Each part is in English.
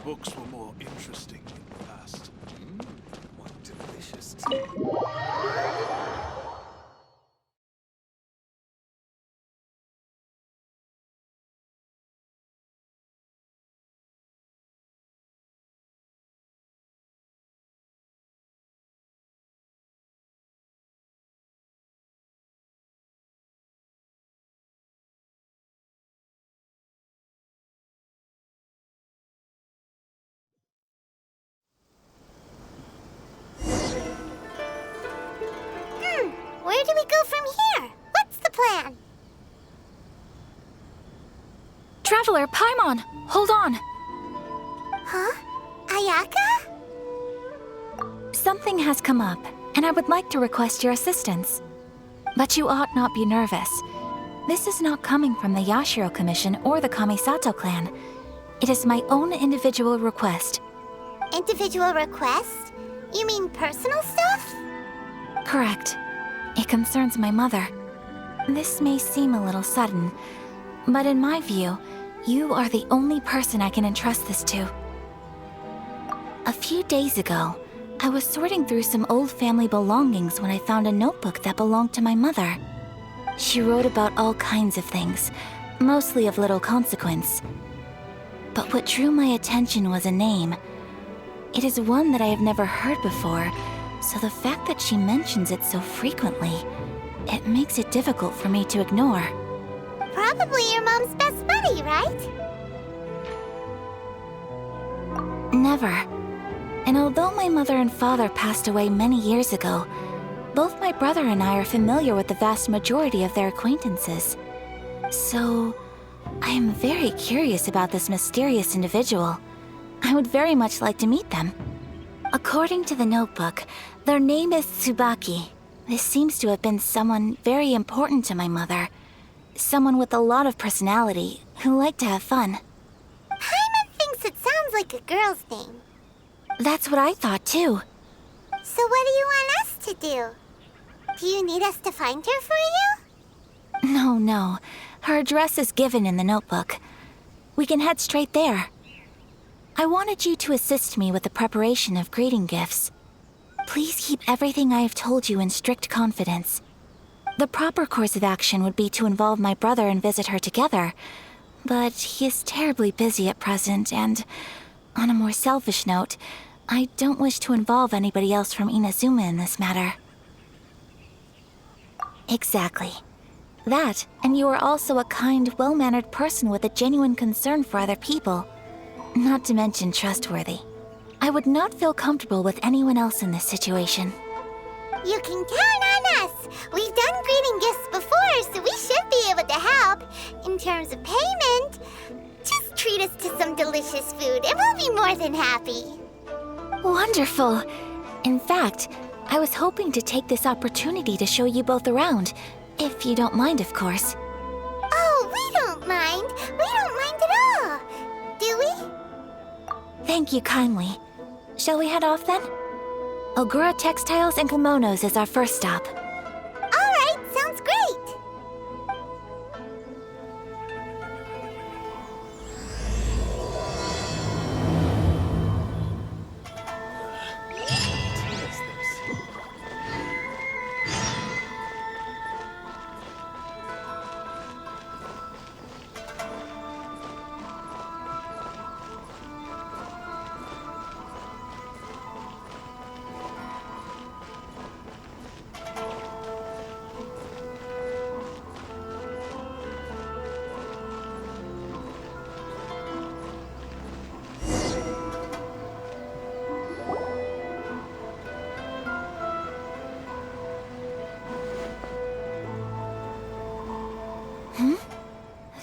books were more interesting in the past. What delicious tea. Where do we go from here? What's the plan? Traveler, Paimon, hold on. Huh? Ayaka? Something has come up, and I would like to request your assistance. But you ought not be nervous. This is not coming from the Yashiro Commission or the Kamisato clan. It is my own individual request. Individual request? You mean personal stuff? Correct. It concerns my mother. This may seem a little sudden, but in my view, you are the only person I can entrust this to. A few days ago, I was sorting through some old family belongings when I found a notebook that belonged to my mother. She wrote about all kinds of things, mostly of little consequence. But what drew my attention was a name. It is one that I have never heard before, so the fact that she mentions it so frequently, it makes it difficult for me to ignore. Probably your mom's best buddy, right? Never. And although my mother and father passed away many years ago, both my brother and I are familiar with the vast majority of their acquaintances. So, I am very curious about this mysterious individual. I would very much like to meet them. According to the notebook, their name is Tsubaki. This seems to have been someone very important to my mother. Someone with a lot of personality, who liked to have fun. Paimon thinks it sounds like a girl's name. That's what I thought too. So what do you want us to do? Do you need us to find her for you? No. Her address is given in the notebook. We can head straight there. I wanted you to assist me with the preparation of greeting gifts. Please keep everything I have told you in strict confidence. The proper course of action would be to involve my brother and visit her together, but he is terribly busy at present, and on a more selfish note, I don't wish to involve anybody else from Inazuma in this matter. Exactly. That, and you are also a kind, well-mannered person with a genuine concern for other people. Not to mention trustworthy. I would not feel comfortable with anyone else in this situation. You can count on us! We've done greeting gifts before, so we should be able to help. In terms of payment, just treat us to some delicious food and we'll be more than happy. Wonderful! In fact, I was hoping to take this opportunity to show you both around, if you don't mind, of course. Oh, we don't mind. We don't mind at all. Do we? Thank you kindly. Shall we head off then? Ogura Textiles and Kimonos is our first stop. All right, sounds great.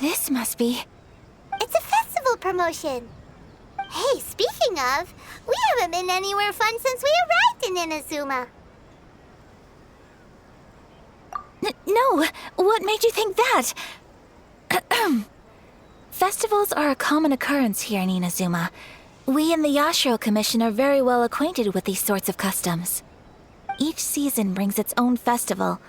This must be... It's a festival promotion. Hey, speaking of, we haven't been anywhere fun since we arrived in Inazuma. No! What made you think that? Festivals are a common occurrence here in Inazuma. We in the Yashiro Commission are very well acquainted with these sorts of customs. Each season brings its own festival,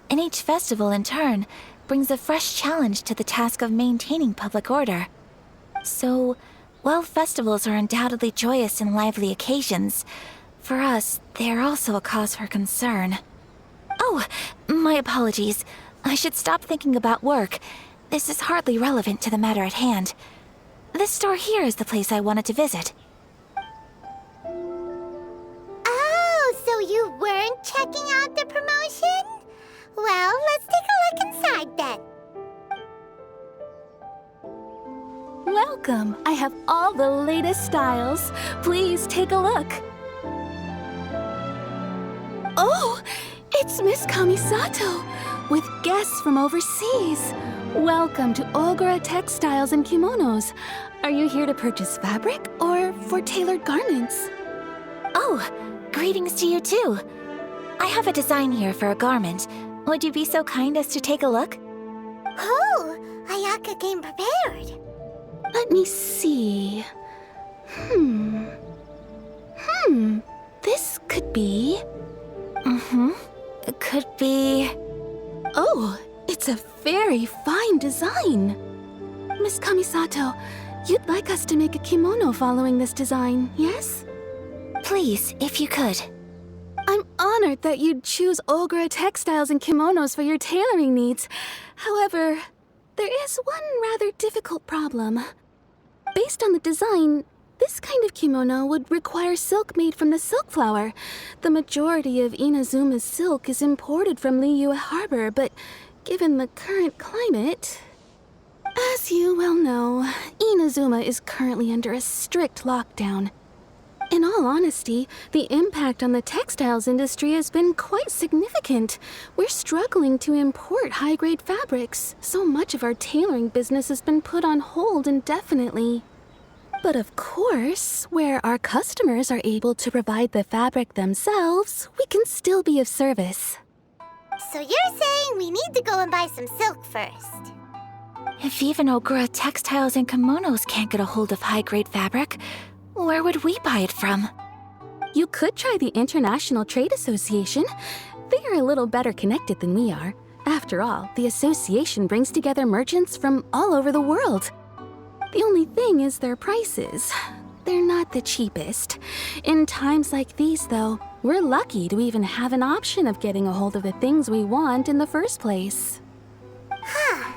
and each festival in turn brings a fresh challenge to the task of maintaining public order. So, While festivals are undoubtedly joyous and lively occasions, for us, they are also a cause for concern. Oh, my apologies. I should stop thinking about work. This is hardly relevant to the matter at hand. This store here is the place I wanted to visit. Oh, so you weren't checking out the promotion? Well, let's take a look inside then. Welcome. I have all the latest styles. Please take a look. Oh, it's Miss Kamisato, with guests from overseas. Welcome to Ogura Textiles and Kimonos. Are you here to purchase fabric or for tailored garments? Oh, greetings to you too. I have a design here for a garment. Would you be so kind as to take a look? Oh, Ayaka came prepared. Let me see. This could be... It could be... Oh, it's a very fine design. Miss Kamisato, you'd like us to make a kimono following this design, yes? Please, if you could. I'm honored that you'd choose Ogura Textiles and Kimonos for your tailoring needs. However, there is one rather difficult problem. Based on the design, this kind of kimono would require silk made from the silk flower. The majority of Inazuma's silk is imported from Liyue Harbor, but given the current climate... As you well know, Inazuma is currently under a strict lockdown. In all honesty, the impact on the textiles industry has been quite significant. We're struggling to import high-grade fabrics. So much of our tailoring business has been put on hold indefinitely. But of course, where our customers are able to provide the fabric themselves, we can still be of service. So you're saying we need to go and buy some silk first? If even Ogura Textiles and Kimonos can't get a hold of high-grade fabric, where would we buy it from? You could try the International Trade Association. They are a little better connected than we are. After all, the association brings together merchants from all over the world. The only thing is their prices. They're not the cheapest. In times like these, though, we're lucky to even have an option of getting a hold of the things we want in the first place. Huh.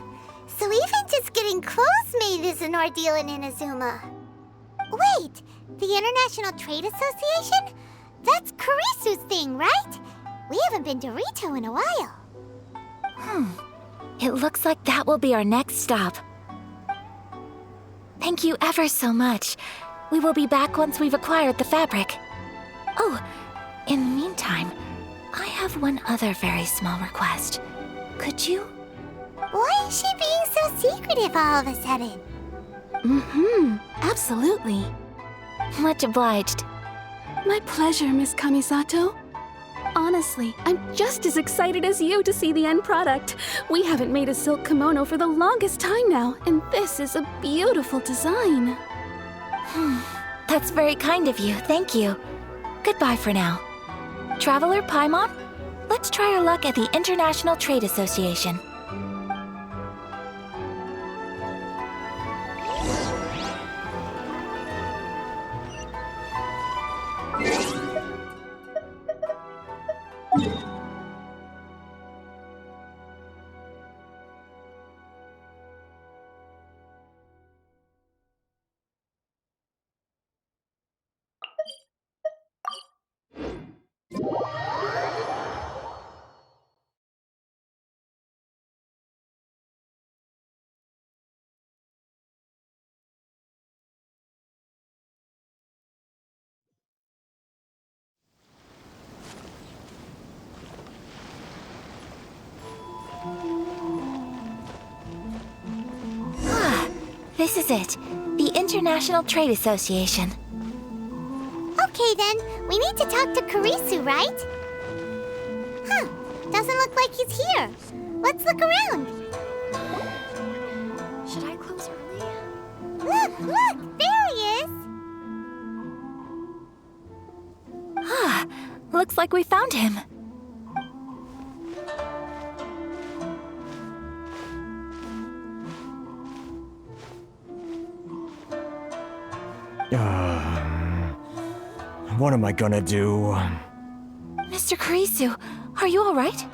So even just getting clothes made is an ordeal in Inazuma. Wait, the International Trade Association? That's Kurisu's thing, right? We haven't been to Rito in a while. It looks like that will be our next stop. Thank you ever so much. We will be back once we've acquired the fabric. Oh, in the meantime, I have one other very small request. Could you? Why is she being so secretive all of a sudden? Absolutely. Much obliged. My pleasure, Miss Kamisato. Honestly, I'm just as excited as you to see the end product. We haven't made a silk kimono for the longest time now, and this is a beautiful design. That's very kind of you, thank you. Goodbye for now. Traveler Paimon, let's try our luck at the International Trade Association. This is it. The International Trade Association. Okay then, we need to talk to Kurisu, right? Huh, doesn't look like he's here. Let's look around. Should I close early? Look, there he is. Looks like we found him. what am I gonna do? Mr. Kurisu, are you alright?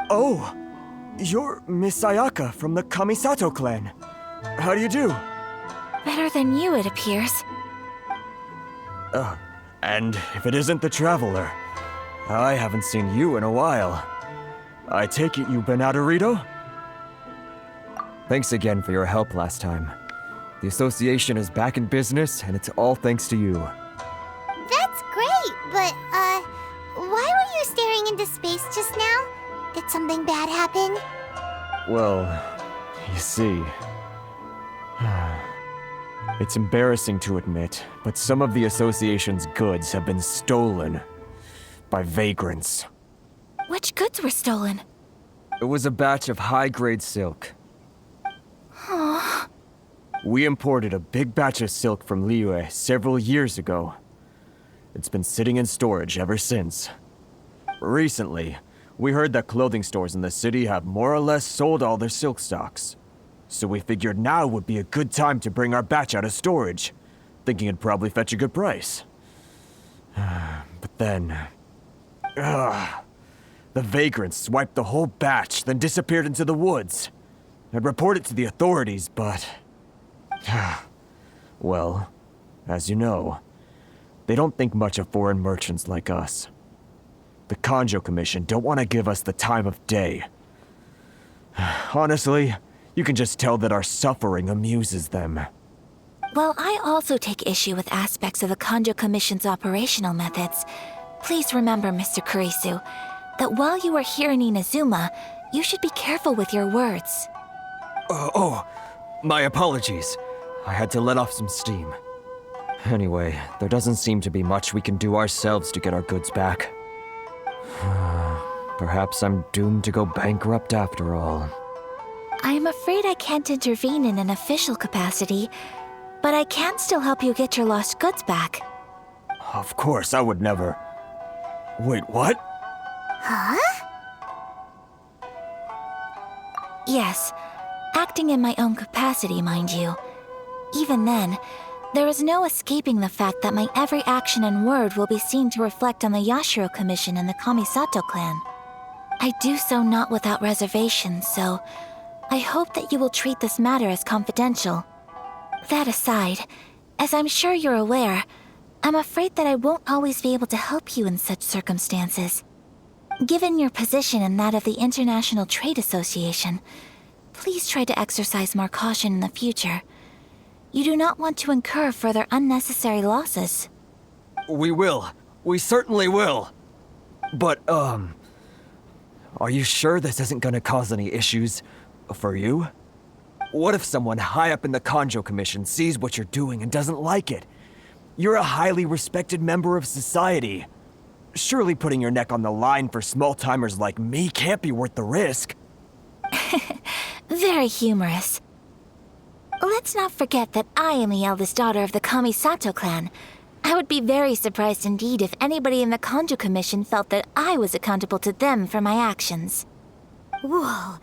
Oh, you're Miss Ayaka from the Kamisato clan. How do you do? Better than you, it appears. And if it isn't the Traveler, I haven't seen you in a while. I take it you've been out of Rito? Thanks again for your help last time. The association is back in business, and it's all thanks to you. That's great, but, why were you staring into space just now? Did something bad happen? Well, you see... It's embarrassing to admit, but some of the association's goods have been stolen by vagrants. Which goods were stolen? It was a batch of high-grade silk. We imported a big batch of silk from Liyue several years ago. It's been sitting in storage ever since. Recently, we heard that clothing stores in the city have more or less sold all their silk stocks. So we figured now would be a good time to bring our batch out of storage, thinking it'd probably fetch a good price. But then... the vagrants swiped the whole batch, then disappeared into the woods. I'd report it to the authorities, but... well, as you know, they don't think much of foreign merchants like us. The Kanjo Commission don't want to give us the time of day. Honestly, you can just tell that our suffering amuses them. Well, I also take issue with aspects of the Kanjo Commission's operational methods. Please remember, Mr. Kurisu, that while you are here in Inazuma, you should be careful with your words. My apologies. I had to let off some steam. Anyway, there doesn't seem to be much we can do ourselves to get our goods back. Perhaps I'm doomed to go bankrupt after all. I'm afraid I can't intervene in an official capacity, but I can still help you get your lost goods back. Of course, I would never... Wait, what? Huh? Yes, acting in my own capacity, mind you. Even then, there is no escaping the fact that my every action and word will be seen to reflect on the Yashiro Commission and the Kamisato clan. I do so not without reservations, so I hope that you will treat this matter as confidential. That aside, as I'm sure you're aware, I'm afraid that I won't always be able to help you in such circumstances. Given your position and that of the International Trade Association, please try to exercise more caution in the future. You do not want to incur further unnecessary losses. We will. We certainly will. But, are you sure this isn't gonna cause any issues for you? What if someone high up in the Kanjo Commission sees what you're doing and doesn't like it? You're a highly respected member of society. Surely putting your neck on the line for small-timers like me can't be worth the risk. Very humorous. Let's not forget that I am the eldest daughter of the Kamisato clan. I would be very surprised indeed if anybody in the Kanjo Commission felt that I was accountable to them for my actions. Whoa,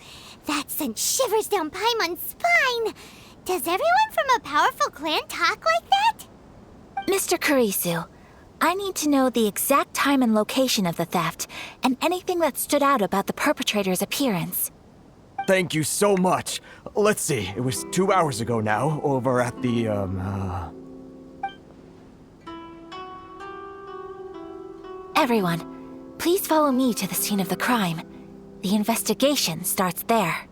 that sent shivers down Paimon's spine! Does everyone from a powerful clan talk like that? Mr. Kurisu, I need to know the exact time and location of the theft, and anything that stood out about the perpetrator's appearance. Thank you so much. Let's see, it was 2 hours ago now, over at the, Everyone, please follow me to the scene of the crime. The investigation starts there.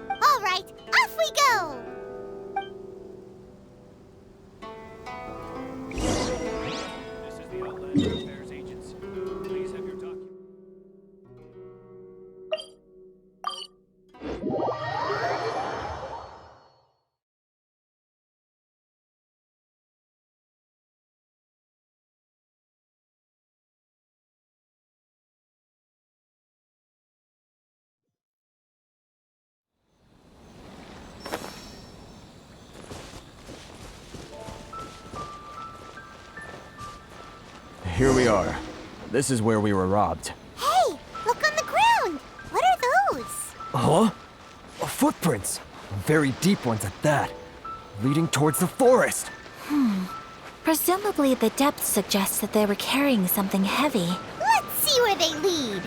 All right, off we go! This is the Outland Affairs Agency. Please have your documents. here we are. This is where we were robbed. Hey, look on the ground! What are those? Huh? Footprints. Very deep ones at that. Leading towards the forest. Presumably, the depth suggests that they were carrying something heavy. Let's see where they lead.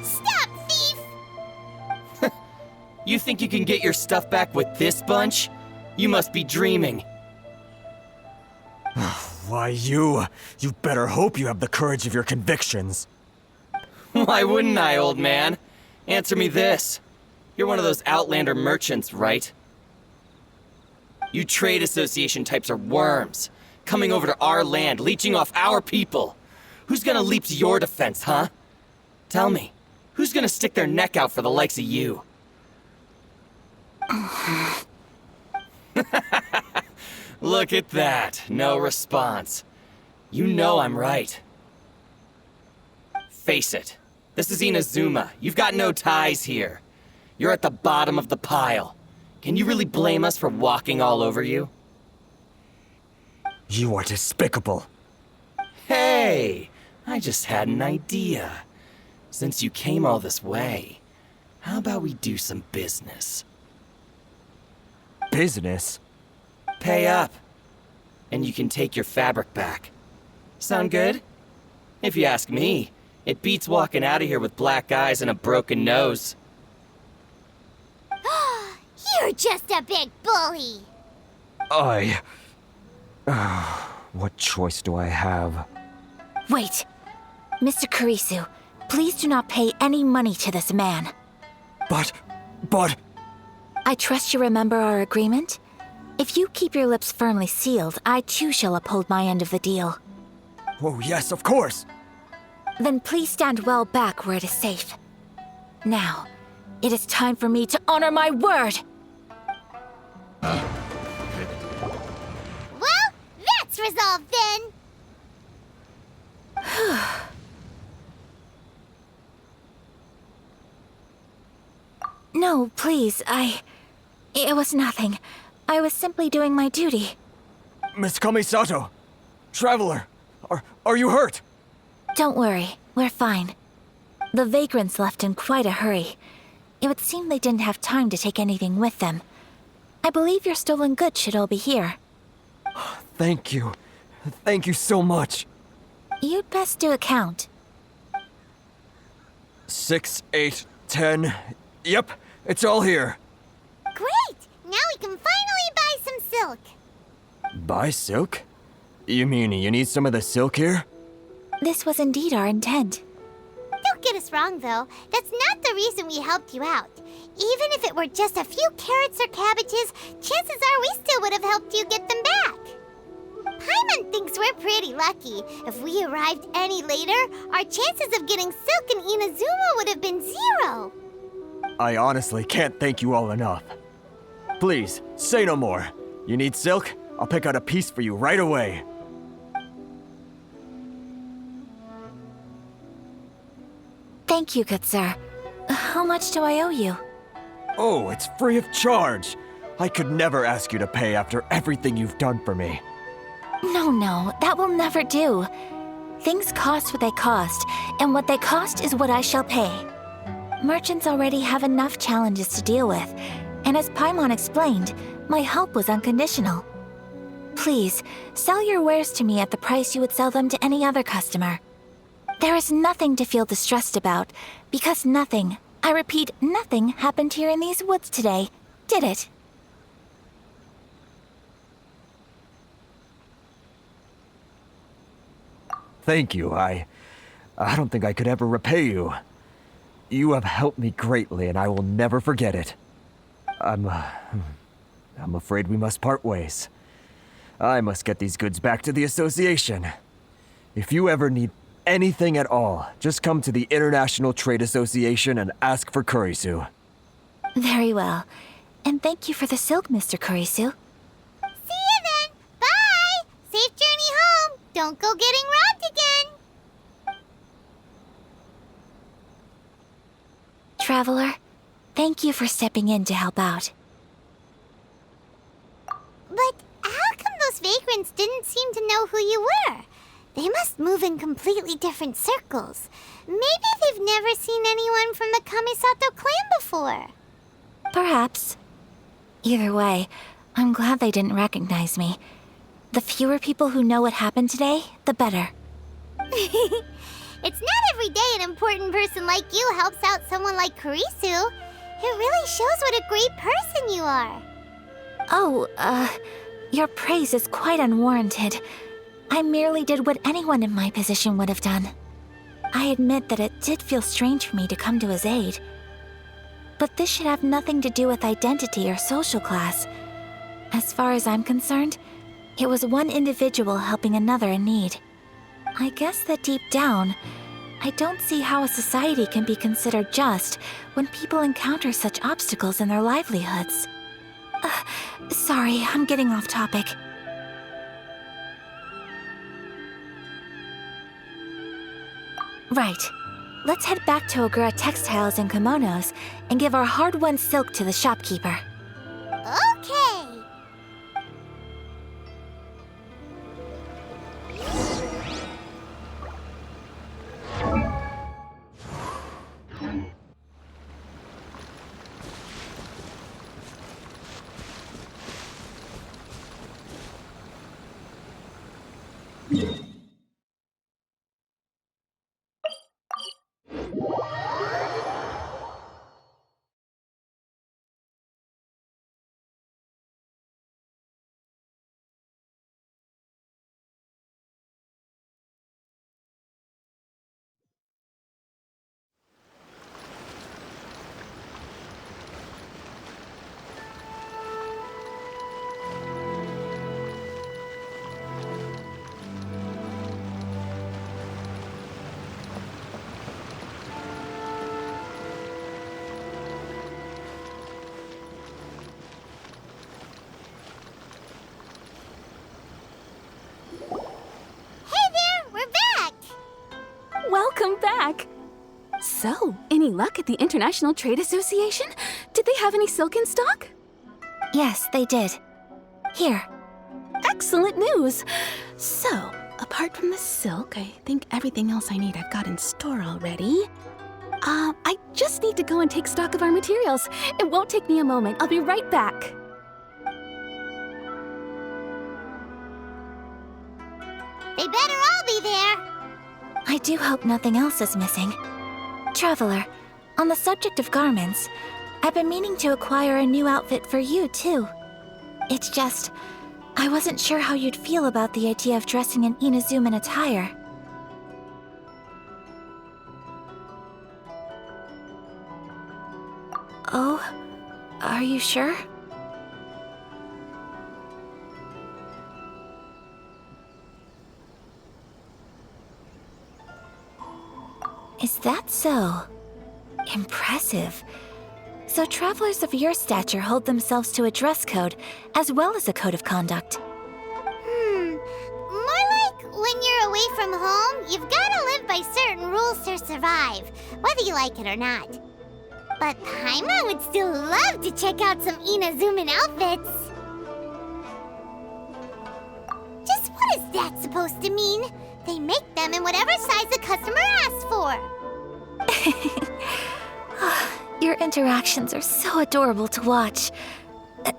Stop, thief! You think you can get your stuff back with this bunch? You must be dreaming. Why, you better hope you have the courage of your convictions. Why wouldn't I, old man? Answer me this. You're one of those Outlander merchants, right? You trade association types are worms, coming over to our land, leeching off our people. Who's gonna leap to your defense, huh? Tell me, who's gonna stick their neck out for the likes of you? Look at that, no response. You know I'm right. Face it, this is Inazuma. You've got no ties here. You're at the bottom of the pile. Can you really blame us for walking all over you? You are despicable. Hey, I just had an idea. Since you came all this way, how about we do some business? Business? Pay up, and you can take your fabric back. Sound good? If you ask me, it beats walking out of here with black eyes and a broken nose. You're just a big bully. What choice do I have? Wait! Mr. Kurisu, please do not pay any money to this man. But... I trust you remember our agreement? If you keep your lips firmly sealed, I too shall uphold my end of the deal. Oh, yes, of course. Then please stand well back where it is safe. Now, it is time for me to honor my word! Well, that's resolved then. No, please, It was nothing. I was simply doing my duty. Miss Kamisato! Traveler! Are you hurt? Don't worry, we're fine. The vagrants left in quite a hurry. It would seem they didn't have time to take anything with them. I believe your stolen goods should all be here. Thank you. Thank you so much. You'd best do a count. 6, 8, 10. Yep, it's all here. Great! Now we can finally buy some silk. Buy silk? You mean you need some of the silk here? This was indeed our intent. Don't get us wrong, though. That's not the reason we helped you out. Even if it were just a few carrots or cabbages, chances are we still would have helped you get them back. Paimon thinks we're pretty lucky. If we arrived any later, our chances of getting silk in Inazuma would have been 0. I honestly can't thank you all enough. Please, say no more. You need silk? I'll pick out a piece for you right away. Thank you, good sir. How much do I owe you? Oh, it's free of charge. I could never ask you to pay after everything you've done for me. No, that will never do. Things cost what they cost, and what they cost is what I shall pay. Merchants already have enough challenges to deal with, and as Paimon explained, my help was unconditional. Please, sell your wares to me at the price you would sell them to any other customer. There is nothing to feel distressed about, because nothing, I repeat, nothing happened here in these woods today, did it? Thank you. I don't think I could ever repay you. You have helped me greatly, and I will never forget it. I'm afraid we must part ways. I must get these goods back to the association. If you ever need anything at all, just come to the International Trade Association and ask for Kurisu. Very well. And thank you for the silk, Mr. Kurisu. See you then. Bye. Safe journey home. Don't go getting robbed again. Traveler, thank you for stepping in to help out. But how come those vagrants didn't seem to know who you were? They must move in completely different circles. Maybe they've never seen anyone from the Kamisato clan before. Perhaps. Either way, I'm glad they didn't recognize me. The fewer people who know what happened today, the better. It's not every day an important person like you helps out someone like Kurisu. It really shows what a great person you are. Oh, your praise is quite unwarranted. I merely did what anyone in my position would have done. I admit that it did feel strange for me to come to his aid. But this should have nothing to do with identity or social class. As far as I'm concerned, it was one individual helping another in need. I guess that deep down, I don't see how a society can be considered just when people encounter such obstacles in their livelihoods. Sorry, I'm getting off topic. Right. Let's head back to Ogura Textiles and Kimonos and give our hard-won silk to the shopkeeper. Okay. Welcome back! So, any luck at the International Trade Association? Did they have any silk in stock? Yes, they did. Here. Excellent news! So, apart from the silk, I think everything else I need I've got in store already. I just need to go and take stock of our materials. It won't take me a moment. I'll be right back. They better all be there. I do hope nothing else is missing. Traveler, on the subject of garments, I've been meaning to acquire a new outfit for you, too. It's just, I wasn't sure how you'd feel about the idea of dressing in Inazuman attire. Oh, are you sure? Is that so? Impressive. So travelers of your stature hold themselves to a dress code, as well as a code of conduct. More like when you're away from home, you've gotta live by certain rules to survive, whether you like it or not. But Paimon would still love to check out some Inazuman outfits. Just what is that supposed to mean? They make them in whatever size the customer asks for. Your interactions are so adorable to watch. I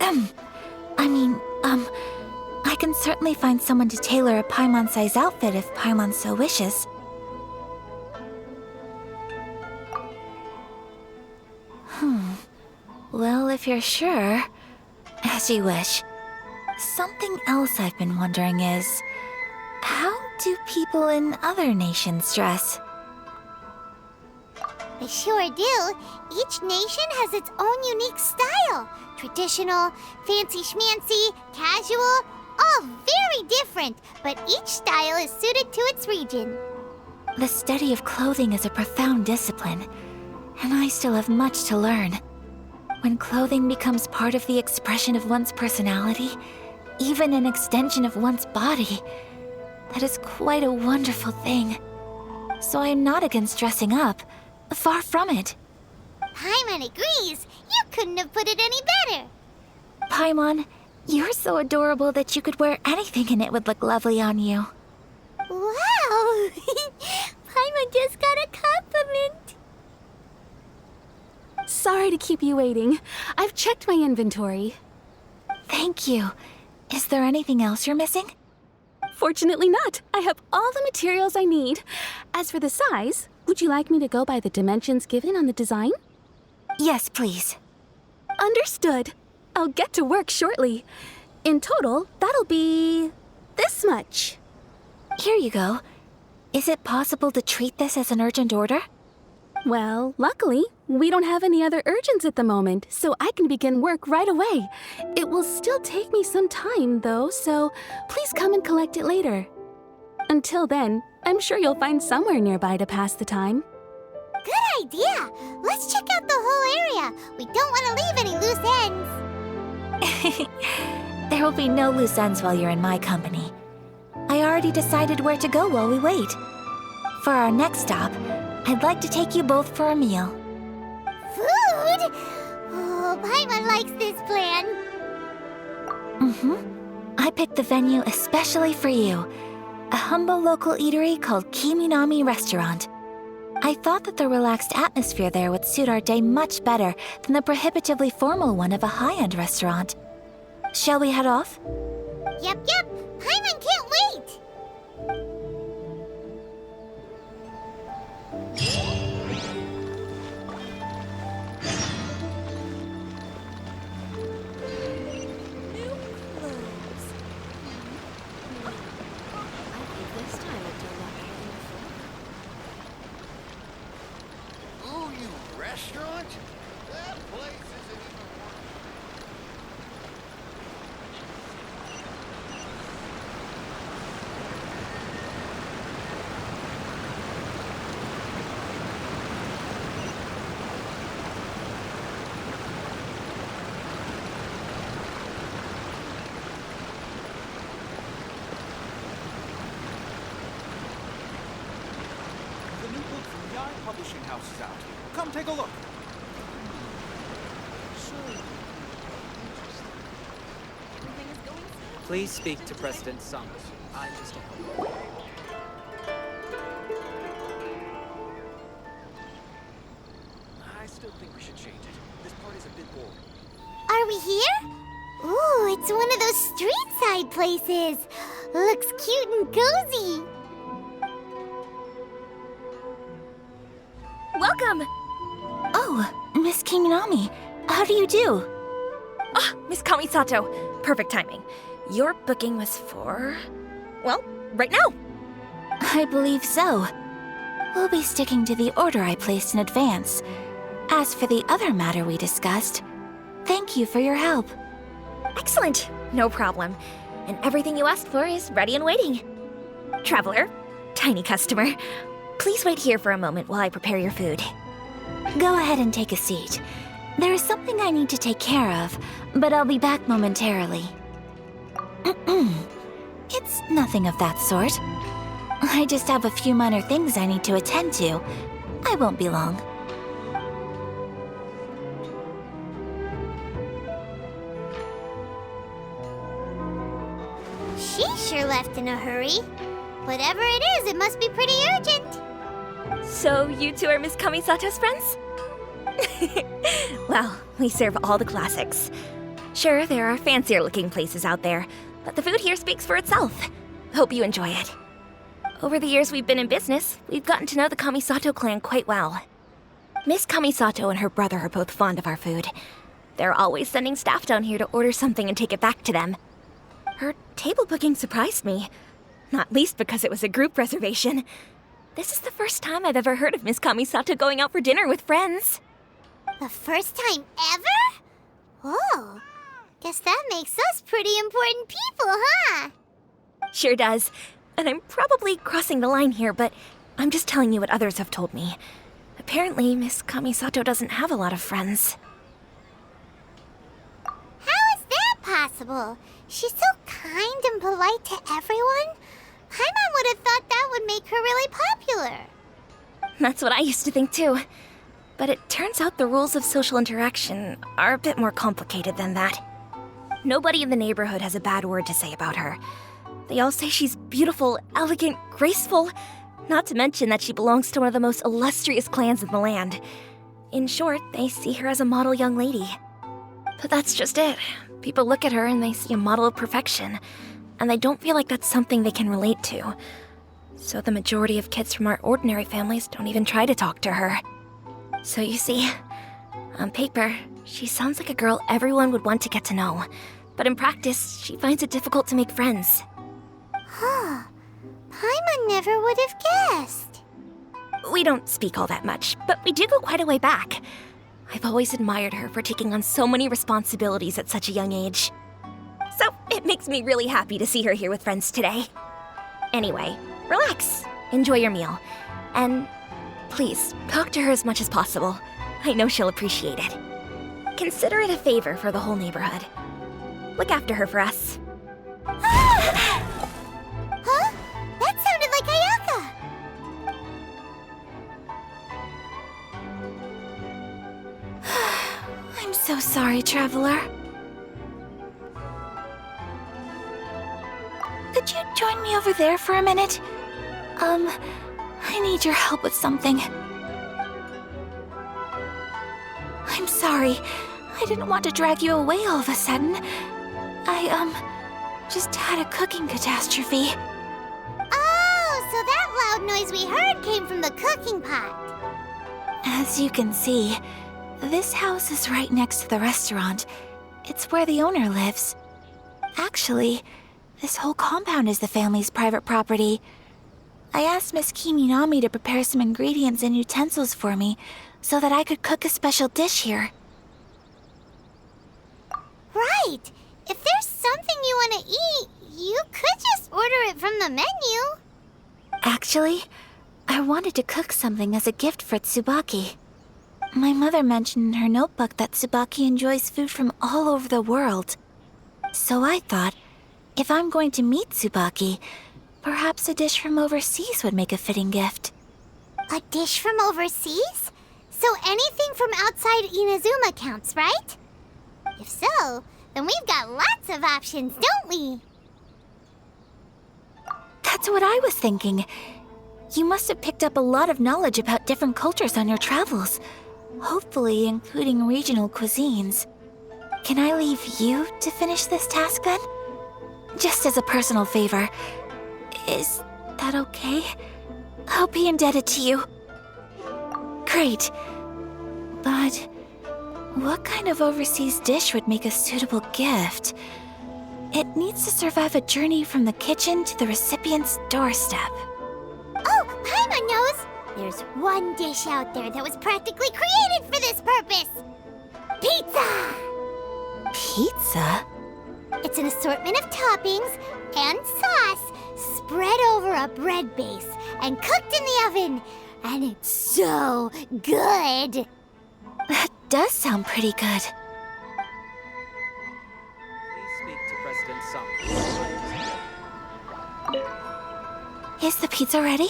can certainly find someone to tailor a Paimon-size outfit if Paimon so wishes. Well, if you're sure, as you wish. Something else I've been wondering is, how do people in other nations dress? They sure do. Each nation has its own unique style. Traditional, fancy schmancy, casual, All very different, but each style is suited to its region. The study of clothing is a profound discipline, and I still have much to learn. When clothing becomes part of the expression of one's personality, even an extension of one's body, that is quite a wonderful thing. So I am not against dressing up. Far from it. Paimon agrees. You couldn't have put it any better. Paimon, you're so adorable that you could wear anything and it would look lovely on you. Wow! Paimon just got a compliment. Sorry to keep you waiting. I've checked my inventory. Thank you. Is there anything else you're missing? Fortunately not. I have all the materials I need. As for the size, would you like me to go by the dimensions given on the design? Yes, please. Understood. I'll get to work shortly. In total, that'll be this much. Here you go. Is it possible to treat this as an urgent order? Well, luckily, we don't have any other urgents at the moment, so I can begin work right away. It will still take me some time, though, so please come and collect it later. Until then, I'm sure you'll find somewhere nearby to pass the time. Good idea. Let's check out the whole area. We don't want to leave any loose ends. There will be no loose ends while you're in my company. I already decided where to go while we wait. For our next stop, I'd like to take you both for a meal. Food? Oh, Paimon likes this plan. I picked the venue especially for you. A humble local eatery called Kiminami Restaurant. I thought that the relaxed atmosphere there would suit our day much better than the prohibitively formal one of a high-end restaurant. Shall we head off? Yep. Paimon can't wait. Ooh, you restaurant? That place isn't even The new book from Yarn Publishing House is out. Come take a look. Please speak to President Sung. I'm just a helper. I still think we should change it. This part is a bit boring. Are we here? Ooh, it's one of those street side places. Looks cute and cozy. Welcome! Oh, Miss Kiminami, how do you do? Ah, Miss Kamisato. Perfect timing. Your booking was for... well, right now. I believe so. We'll be sticking to the order I placed in advance. As for the other matter we discussed, thank you for your help. Excellent. No problem. And everything you asked for is ready and waiting. Traveler, tiny customer, please wait here for a moment while I prepare your food. Go ahead and take a seat. There is something I need to take care of, but I'll be back momentarily. It's nothing of that sort. I just have a few minor things I need to attend to. I won't be long. She sure left in a hurry. Whatever it is, it must be pretty urgent. So you two are Miss Kamisato's friends? Well, we serve all the classics. Sure, there are fancier looking places out there, but the food here speaks for itself. Hope you enjoy it. Over the years we've been in business, we've gotten to know the Kamisato clan quite well. Miss Kamisato and her brother are both fond of our food. They're always sending staff down here to order something and take it back to them. Her table booking surprised me, not least because it was a group reservation. This is the first time I've ever heard of Miss Kamisato going out for dinner with friends. The first time ever? Oh, Guess that makes us pretty important people, huh? Sure does. And I'm probably crossing the line here, but I'm just telling you what others have told me. Apparently, Miss Kamisato doesn't have a lot of friends. How is that possible? She's so kind and polite to everyone. Paimon would have thought that would make her really popular. That's what I used to think too. But it turns out the rules of social interaction are a bit more complicated than that. Nobody in the neighborhood has a bad word to say about her. They all say she's beautiful, elegant, graceful, not to mention that she belongs to one of the most illustrious clans in the land. In short, they see her as a model young lady. But that's just it. People look at her and they see a model of perfection, and they don't feel like that's something they can relate to. So the majority of kids from our ordinary families don't even try to talk to her. So you see, on paper, she sounds like a girl everyone would want to get to know. But in practice, she finds it difficult to make friends. Huh. Paimon never would have guessed. We don't speak all that much, but we do go quite a way back. I've always admired her for taking on so many responsibilities at such a young age. So it makes me really happy to see her here with friends today. Anyway, relax, enjoy your meal, and please, talk to her as much as possible. I know she'll appreciate it. Consider it a favor for the whole neighborhood. Look after her for us. Huh? That sounded like Ayaka! I'm so sorry, traveler. Could you join me over there for a minute? I need your help with something. I'm sorry. I didn't want to drag you away all of a sudden. I, just had a cooking catastrophe. Oh, so that loud noise we heard came from the cooking pot. As you can see, this house is right next to the restaurant. It's where the owner lives. Actually, this whole compound is the family's private property. I asked Miss Kiminami to prepare some ingredients and utensils for me so that I could cook a special dish here. Right. If there's something you want to eat, you could just order it from the menu. Actually, I wanted to cook something as a gift for Tsubaki. My mother mentioned in her notebook that Tsubaki enjoys food from all over the world. So I thought, if I'm going to meet Tsubaki, perhaps a dish from overseas would make a fitting gift. A dish from overseas? So anything from outside Inazuma counts, right? If so, then we've got lots of options, don't we? That's what I was thinking. You must have picked up a lot of knowledge about different cultures on your travels, hopefully including regional cuisines. Can I leave you to finish this task then? Just as a personal favor. Is that okay? I'll be indebted to you. Great. But what kind of overseas dish would make a suitable gift? It needs to survive a journey from the kitchen to the recipient's doorstep. Oh, Paimon knows! There's one dish out there that was practically created for this purpose! Pizza! Pizza? It's an assortment of toppings and sauce spread over a bread base and cooked in the oven. And it's so good! That does sound pretty good. Please speak to President Summers. Is the pizza ready?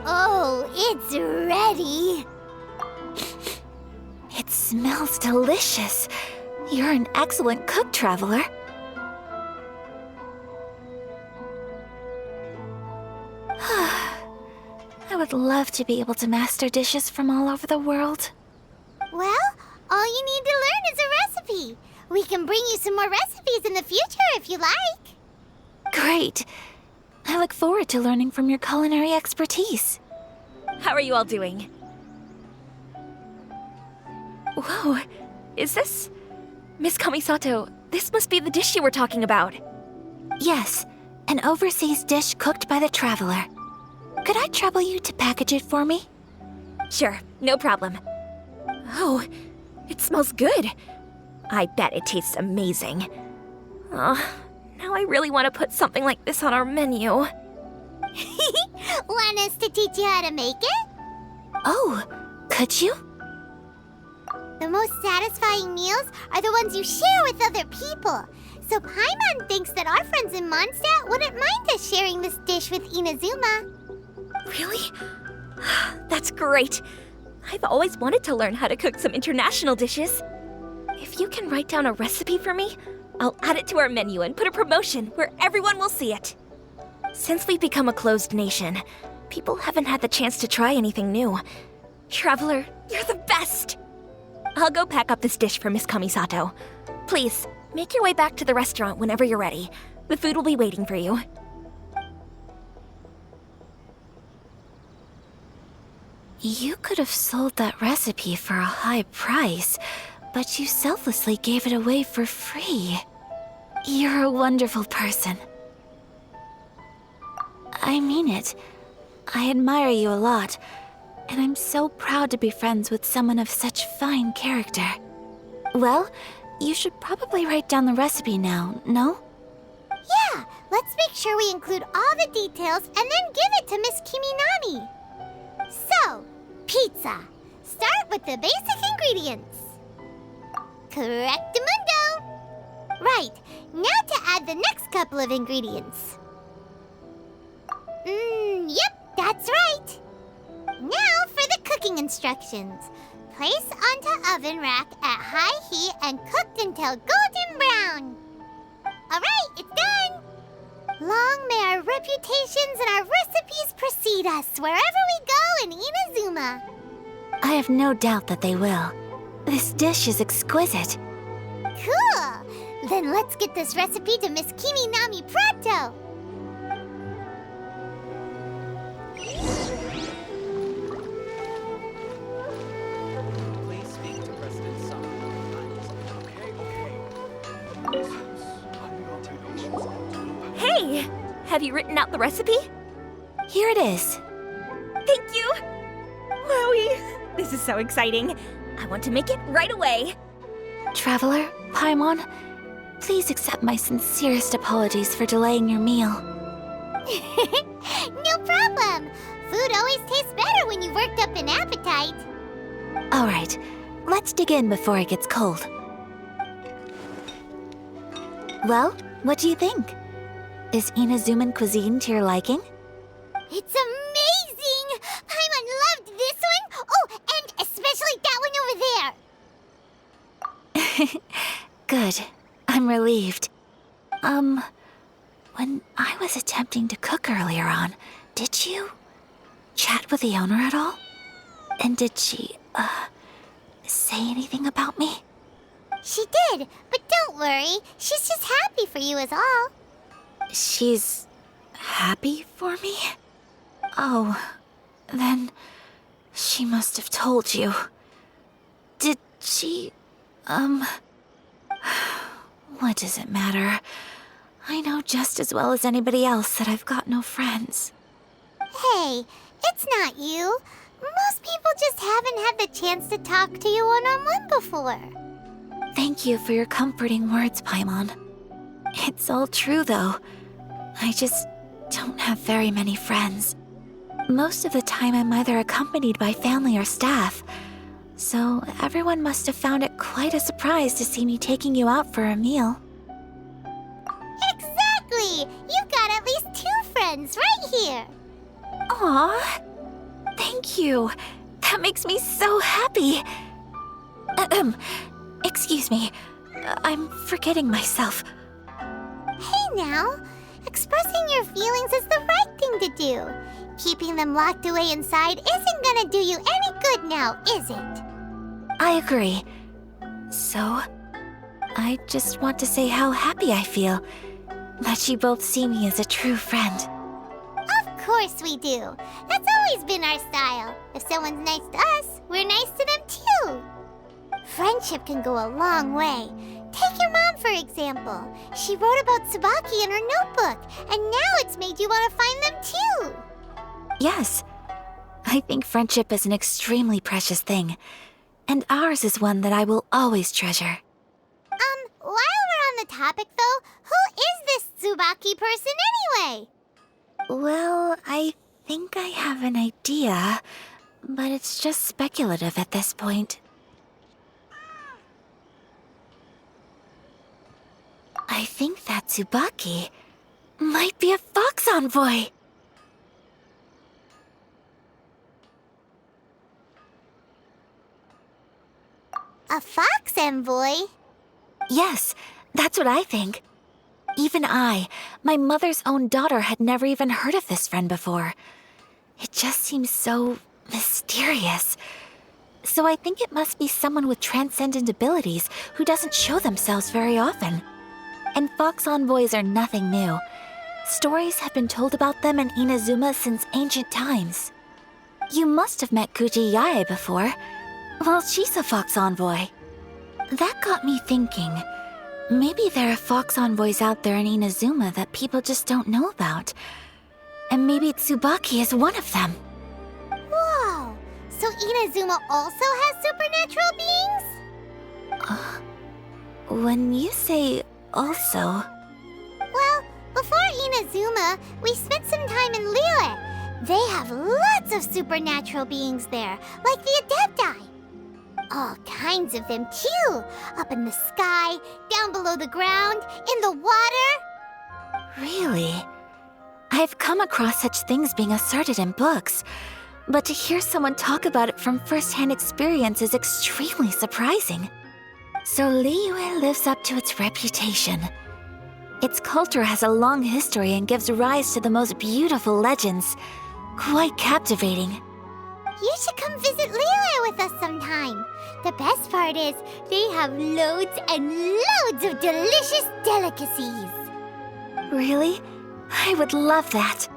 Oh, it's ready! It smells delicious. You're an excellent cook, traveler. I would love to be able to master dishes from all over the world. Well, all you need to learn is a recipe. We can bring you some more recipes in the future if you like. Great. I look forward to learning from your culinary expertise. How are you all doing? Whoa, is this Miss Kamisato, this must be the dish you were talking about. Yes, an overseas dish cooked by the traveler. Could I trouble you to package it for me? Sure, no problem. Oh, it smells good. I bet it tastes amazing. Oh, now I really want to put something like this on our menu. Want us to teach you how to make it? Oh, could you? The most satisfying meals are the ones you share with other people. So Paimon thinks that our friends in Mondstadt wouldn't mind us sharing this dish with Inazuma. Really? That's great. I've always wanted to learn how to cook some international dishes. If you can write down a recipe for me, I'll add it to our menu and put a promotion where everyone will see it. Since we've become a closed nation, people haven't had the chance to try anything new. Traveler, you're the best! I'll go pack up this dish for Miss Kamisato. Please, make your way back to the restaurant whenever you're ready. The food will be waiting for you. You could have sold that recipe for a high price, but you selflessly gave it away for free. You're a wonderful person. I mean it. I admire you a lot, and I'm so proud to be friends with someone of such fine character. Well, you should probably write down the recipe now, no? Yeah, let's make sure we include all the details and then give it to Miss Kiminami. So, pizza. Start with the basic ingredients. Correctamundo. Right, now to add the next couple of ingredients. Yep, that's right. Now for the cooking instructions. Place onto oven rack at high heat and cooked until golden brown. Alright, it's done. Long may our reputations and our recipes precede us wherever we go in Inazuma. I have no doubt that they will. This dish is exquisite. Cool! Then let's get this recipe to Miss Kiminami pronto. Please speak to President Summer. Hey! Have you written out the recipe? Here it is. Thank you! Wowie! This is so exciting. I want to make it right away. Traveler, Paimon, please accept my sincerest apologies for delaying your meal. No problem. Food always tastes better when you've worked up an appetite. All right, let's dig in before it gets cold. Well, what do you think? Is Inazuman cuisine to your liking? It's amazing! Paimon loved this one! Oh, and especially that one over there! Good. I'm relieved. When I was attempting to cook earlier on, did you chat with the owner at all? And did she, say anything about me? She did, but don't worry. She's just happy for you is all. She's happy for me? Oh, then she must have told you. Did she, what does it matter? I know just as well as anybody else that I've got no friends. Hey, it's not you. Most people just haven't had the chance to talk to you one-on-one before. Thank you for your comforting words, Paimon. It's all true, though. I just don't have very many friends. Most of the time, I'm either accompanied by family or staff. So everyone must have found it quite a surprise to see me taking you out for a meal. Exactly! You've got at least 2 friends right here. Aw, thank you. That makes me so happy. Excuse me. I'm forgetting myself. Hey now, expressing your feelings is the right thing to do. Keeping them locked away inside isn't gonna do you any good now, is it? I agree. So, I just want to say how happy I feel that you both see me as a true friend. Of course we do. That's always been our style. If someone's nice to us, we're nice to them too. Friendship can go a long way. Take your mom, for example. She wrote about Tsubaki in her notebook, and now it's made you want to find them too. Yes, I think friendship is an extremely precious thing, and ours is one that I will always treasure. While we're on the topic though, who is this Tsubaki person anyway? Well, I think I have an idea, but it's just speculative at this point. I think that Tsubaki might be a fox envoy. A fox envoy? Yes, that's what I think. Even I, my mother's own daughter, had never even heard of this friend before. It just seems so mysterious. So I think it must be someone with transcendent abilities who doesn't show themselves very often. And fox envoys are nothing new. Stories have been told about them in Inazuma since ancient times. You must have met Kuji Yae before. Well, she's a fox envoy. That got me thinking. Maybe there are fox envoys out there in Inazuma that people just don't know about. And maybe Tsubaki is one of them. Whoa! So Inazuma also has supernatural beings? When you say also... Well, before Inazuma, we spent some time in Liyue. They have lots of supernatural beings there, like the Adepti. All kinds of them, too. Up in the sky, down below the ground, in the water. Really? I've come across such things being asserted in books, but to hear someone talk about it from first-hand experience is extremely surprising. So Liyue lives up to its reputation. Its culture has a long history and gives rise to the most beautiful legends. Quite captivating. You should come visit Liyue with us sometime. The best part is, they have loads and loads of delicious delicacies. Really? I would love that.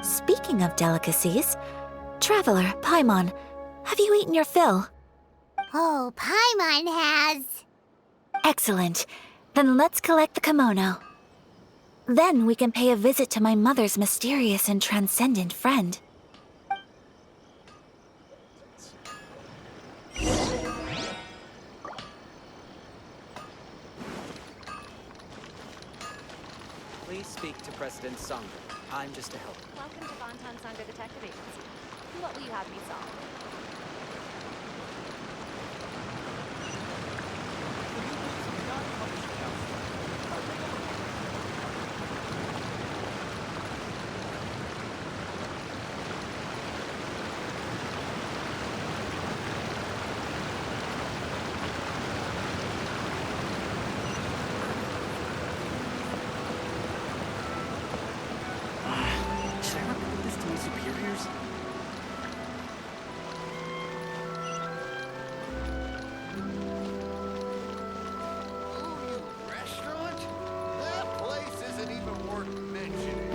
Speaking of delicacies, Traveler, Paimon, have you eaten your fill? Oh, Paimon has. Excellent. Then let's collect the kimono. Then we can pay a visit to my mother's mysterious and transcendent friend. Please speak to President Sangha. I'm just a helper. Welcome to Bonton Sangha Detective Agency. What will you have me solve? Should I report this to my superiors? Ooh, restaurant? That place isn't even worth mentioning.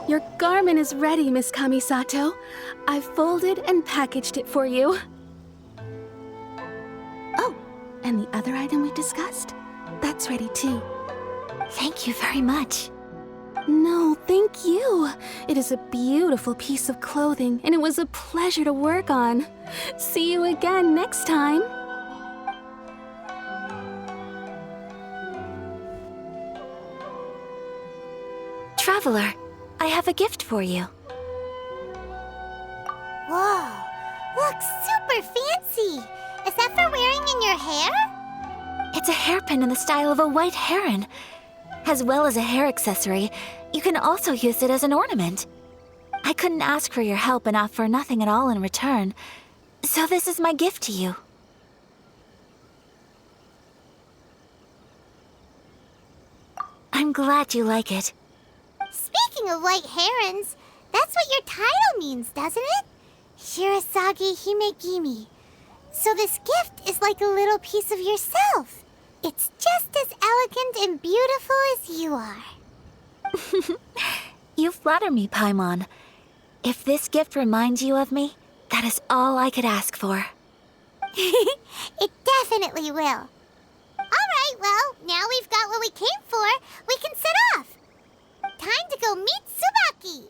Your garment is ready, Miss Kamisato. I've folded and packaged it for you. Oh, and the other item we discussed? That's ready too. Thank you very much. No, thank you. It is a beautiful piece of clothing, and it was a pleasure to work on. See you again next time. Traveler, I have a gift for you. Whoa, looks super fancy. Is that for wearing in your hair? It's a hairpin in the style of a white heron. As well as a hair accessory, you can also use it as an ornament. I couldn't ask for your help and offer nothing at all in return, so this is my gift to you. I'm glad you like it. Speaking of white herons, that's what your title means, doesn't it? Shirasagi Himegimi. So this gift is like a little piece of yourself. It's just as elegant and beautiful as you are. You flatter me, Paimon. If this gift reminds you of me, that is all I could ask for. It definitely will. Alright, well, now we've got what we came for, we can set off. Time to go meet Tsubaki.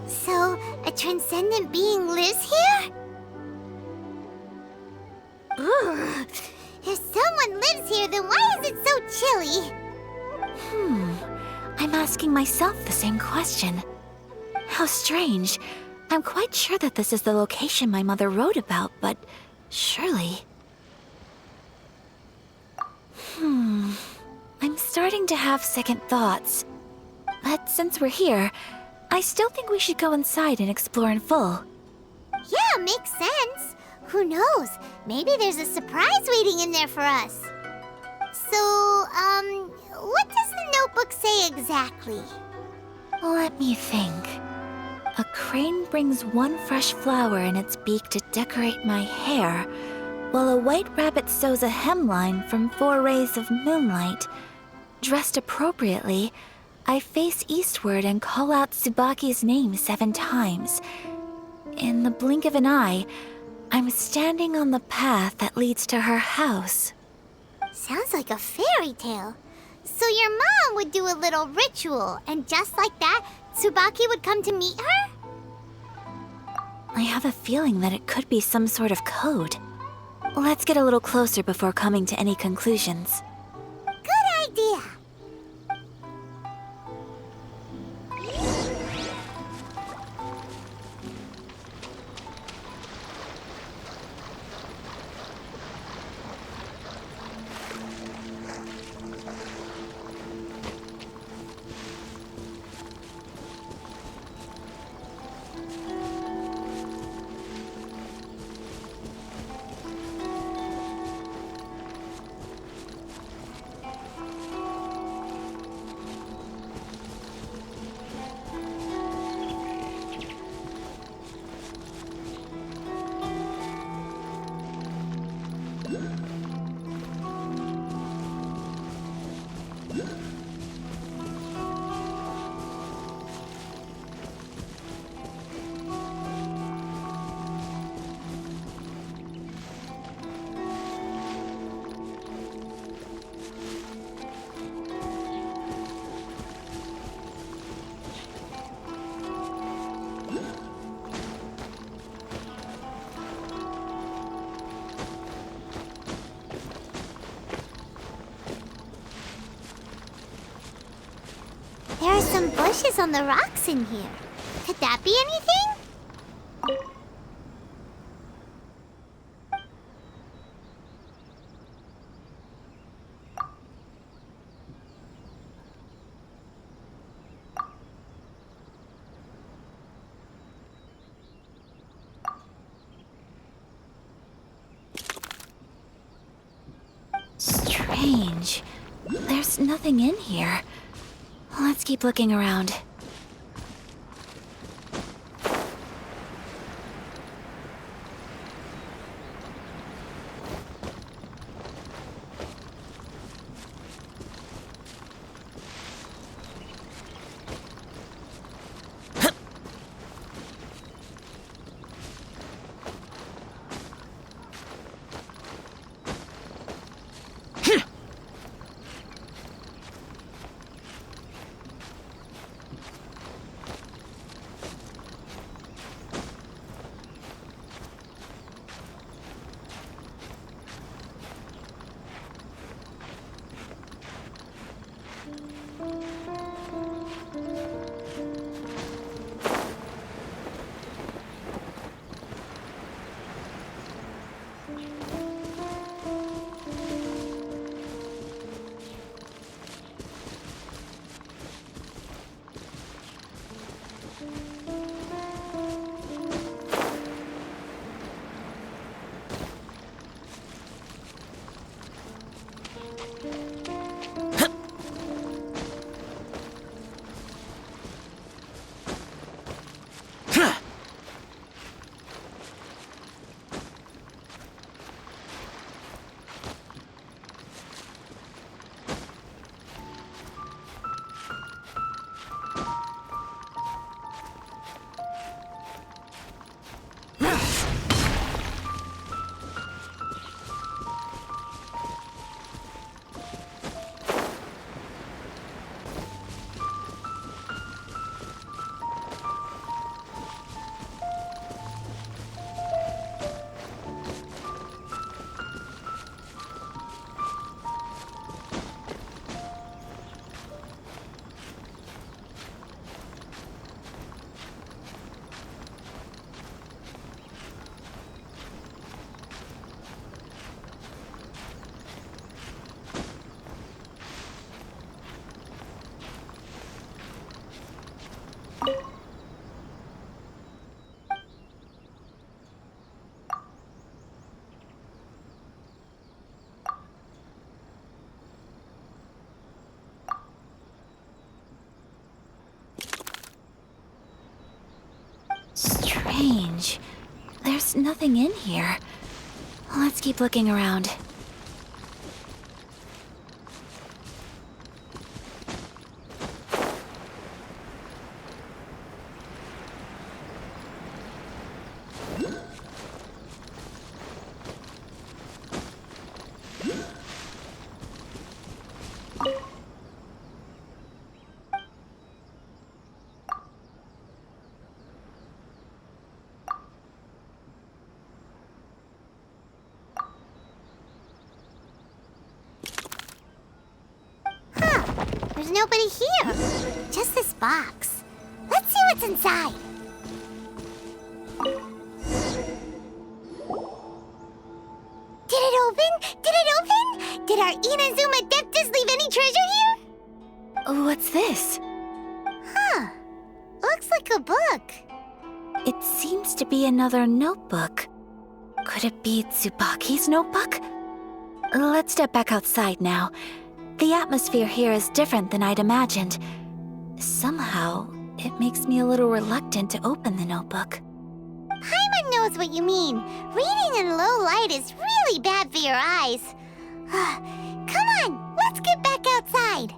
So, a transcendent being lives here? Ugh. If someone lives here, then why is it so chilly? I'm asking myself the same question. How strange. I'm quite sure that this is the location my mother wrote about, but surely... I'm starting to have second thoughts. But since we're here, I still think we should go inside and explore in full. Yeah, makes sense. Who knows? Maybe there's a surprise waiting in there for us. So, what does the notebook say exactly? Let me think. A crane brings one fresh flower in its beak to decorate my hair, while a white rabbit sews a hemline from 4 rays of moonlight. Dressed appropriately, I face eastward and call out Tsubaki's name 7 times. In the blink of an eye, I'm standing on the path that leads to her house. Sounds like a fairy tale. So your mom would do a little ritual, and just like that, Tsubaki would come to meet her? I have a feeling that it could be some sort of code. Let's get a little closer before coming to any conclusions. Good idea. There are some bushes on the rocks in here. Could that be anything? Strange. There's nothing in here. Let's keep looking around. strange. There's nothing in here. Let's keep looking around. There's nobody here. Just this box. Let's see what's inside. Did it open? Did it open? Did our Inazuma Adeptus leave any treasure here? What's this? Huh. Looks like a book. It seems to be another notebook. Could it be Tsubaki's notebook? Let's step back outside now. The atmosphere here is different than I'd imagined. Somehow, it makes me a little reluctant to open the notebook. Paimon knows what you mean. Reading in low light is really bad for your eyes. Come on, let's get back outside.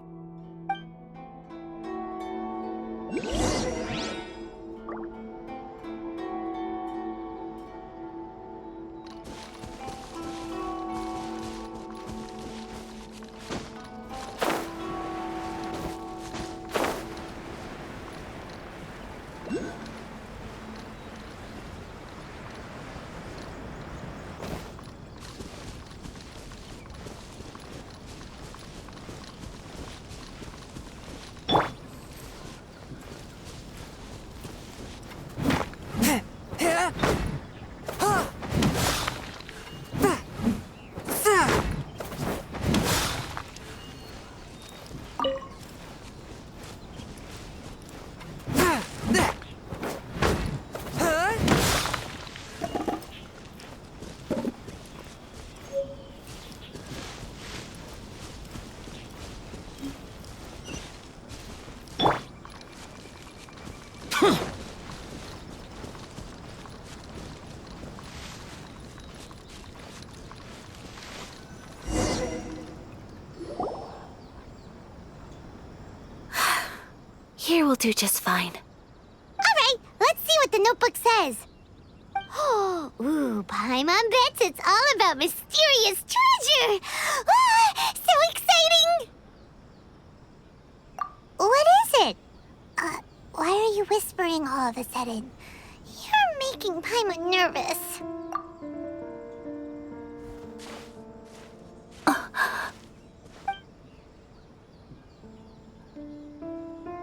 Here will do just fine. All right, let's see what the notebook says. Ooh, Paimon bets it's all about mysterious treasure. Ah, so exciting! What is it? Why are you whispering all of a sudden? You're making Paimon nervous.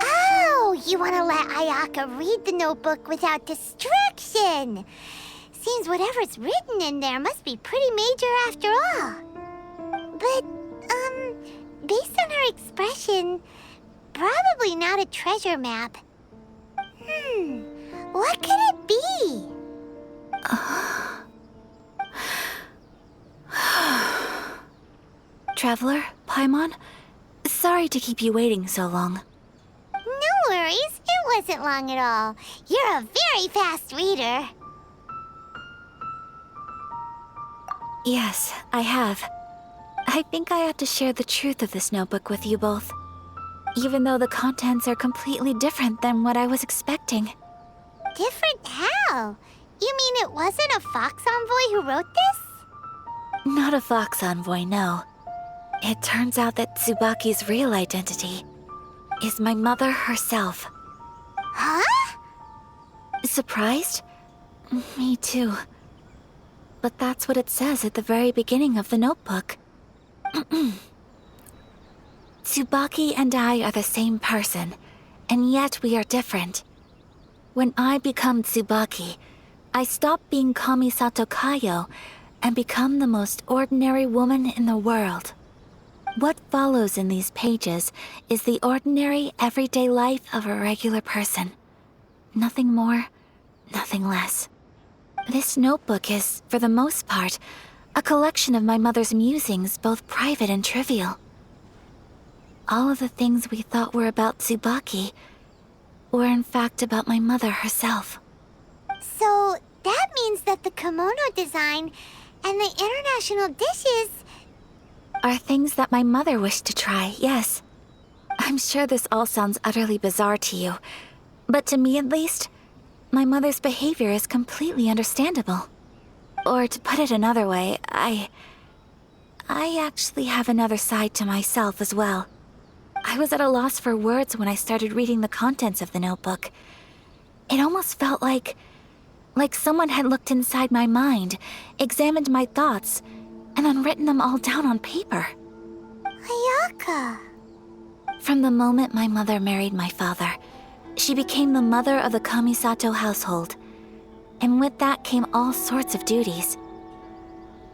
Oh, you want to let Ayaka read the notebook without distraction. Seems whatever's written in there must be pretty major after all. But, based on her expression, probably not a treasure map. What could it be? Traveler, Paimon, sorry to keep you waiting so long. No worries, it wasn't long at all. You're a very fast reader. Yes, I have. I think I ought to share the truth of this notebook with you both. Even though the contents are completely different than what I was expecting. Different how? You mean it wasn't a Fox Envoy who wrote this? Not a Fox Envoy, no. It turns out that Tsubaki's real identity is my mother herself. Huh? Surprised? Me too. But that's what it says at the very beginning of the notebook. Tsubaki and I are the same person, and yet we are different. When I become Tsubaki, I stop being Kamisato Kayo and become the most ordinary woman in the world. What follows in these pages is the ordinary, everyday life of a regular person. Nothing more, nothing less. This notebook is, for the most part, a collection of my mother's musings, both private and trivial. All of the things we thought were about Tsubaki were in fact about my mother herself. So that the kimono design and the international dishes... Are things that my mother wished to try, yes. I'm sure this all sounds utterly bizarre to you, but to me at least, my mother's behavior is completely understandable. Or to put it another way, I actually have another side to myself as well. I was at a loss for words when I started reading the contents of the notebook. It almost felt like someone had looked inside my mind, examined my thoughts, and then written them all down on paper. Ayaka. From the moment my mother married my father, she became the mother of the Kamisato household, and with that came all sorts of duties.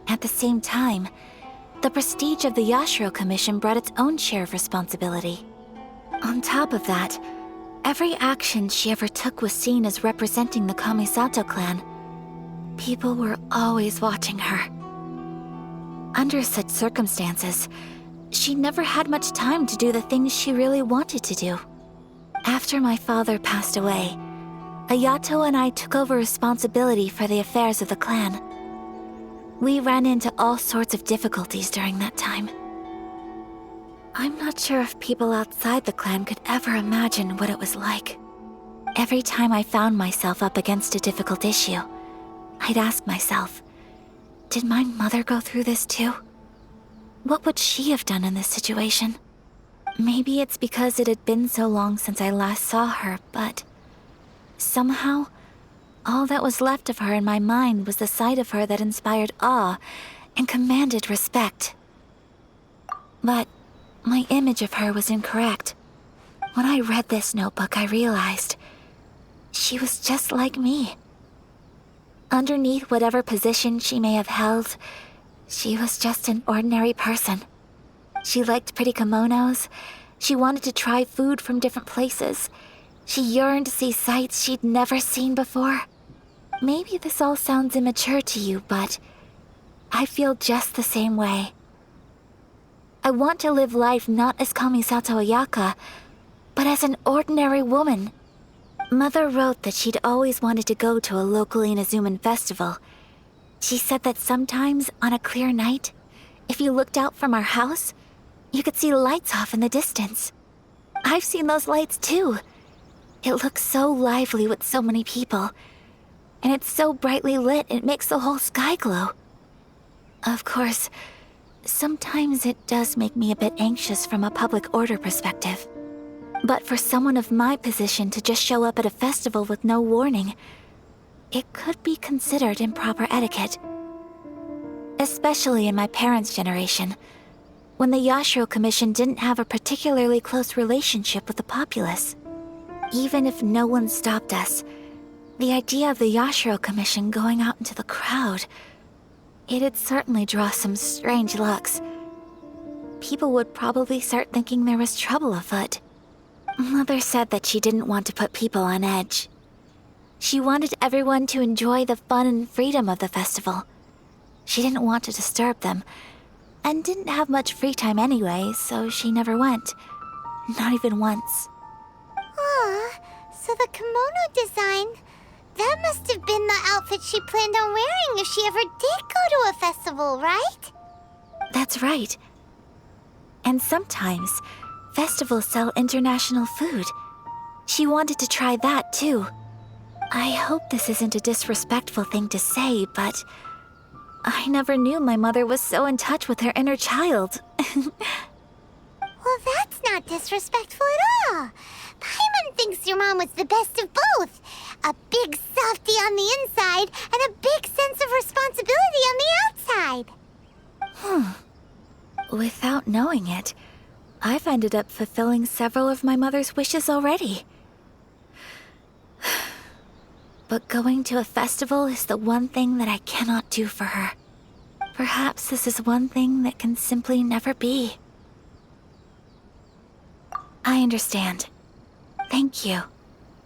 At the same time, the prestige of the Yashiro Commission brought its own share of responsibility. On top of that, every action she ever took was seen as representing the Kamisato clan. People were always watching her. Under such circumstances, she never had much time to do the things she really wanted to do. After my father passed away, Ayato and I took over responsibility for the affairs of the clan. We ran into all sorts of difficulties during that time. I'm not sure if people outside the clan could ever imagine what it was like. Every time I found myself up against a difficult issue, I'd ask myself, did my mother go through this too? What would she have done in this situation? Maybe it's because it had been so long since I last saw her, but somehow, all that was left of her in my mind was the side of her that inspired awe and commanded respect. But my image of her was incorrect. When I read this notebook, I realized she was just like me. Underneath whatever position she may have held, she was just an ordinary person. She liked pretty kimonos. She wanted to try food from different places. She yearned to see sights she'd never seen before. Maybe this all sounds immature to you, but I feel just the same way. I want to live life not as Kamisato Ayaka, but as an ordinary woman. Mother wrote that she'd always wanted to go to a local Inazuman festival. She said that sometimes, on a clear night, if you looked out from our house, you could see lights off in the distance. I've seen those lights too. It looks so lively with so many people. And it's so brightly lit, it makes the whole sky glow. Of course, sometimes it does make me a bit anxious from a public order perspective. But for someone of my position to just show up at a festival with no warning, it could be considered improper etiquette. Especially in my parents' generation, when the Yashiro Commission didn't have a particularly close relationship with the populace. Even if no one stopped us, the idea of the Yashiro Commission going out into the crowd, it'd certainly draw some strange looks. People would probably start thinking there was trouble afoot. Mother said that she didn't want to put people on edge. She wanted everyone to enjoy the fun and freedom of the festival. She didn't want to disturb them, and didn't have much free time anyway, so she never went. Not even once. Aw, so the kimono design, that must have been the outfit she planned on wearing if she ever did go to a festival, right? That's right. And sometimes, festivals sell international food. She wanted to try that too. I hope this isn't a disrespectful thing to say, but I never knew my mother was so in touch with her inner child. Well, that's not disrespectful at all. Paimon thinks your mom was the best of both. A big softie on the inside and a big sense of responsibility on the outside. Without knowing it, I've ended up fulfilling several of my mother's wishes already. But going to a festival is the one thing that I cannot do for her. Perhaps this is one thing that can simply never be. I understand. Thank you.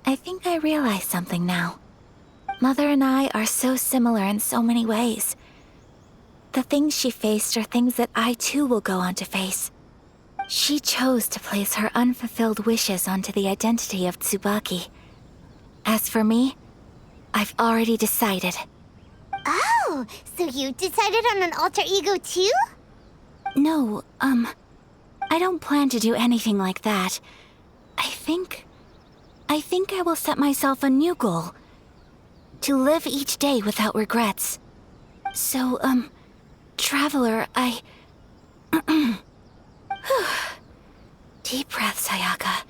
I think I realize something now. Mother and I are so similar in so many ways. The things she faced are things that I too will go on to face. She chose to place her unfulfilled wishes onto the identity of Tsubaki. As for me, I've already decided. Oh, so you decided on an alter ego too? No, I don't plan to do anything like that. I think I will set myself a new goal. To live each day without regrets. So, Traveler, Deep breaths, Ayaka.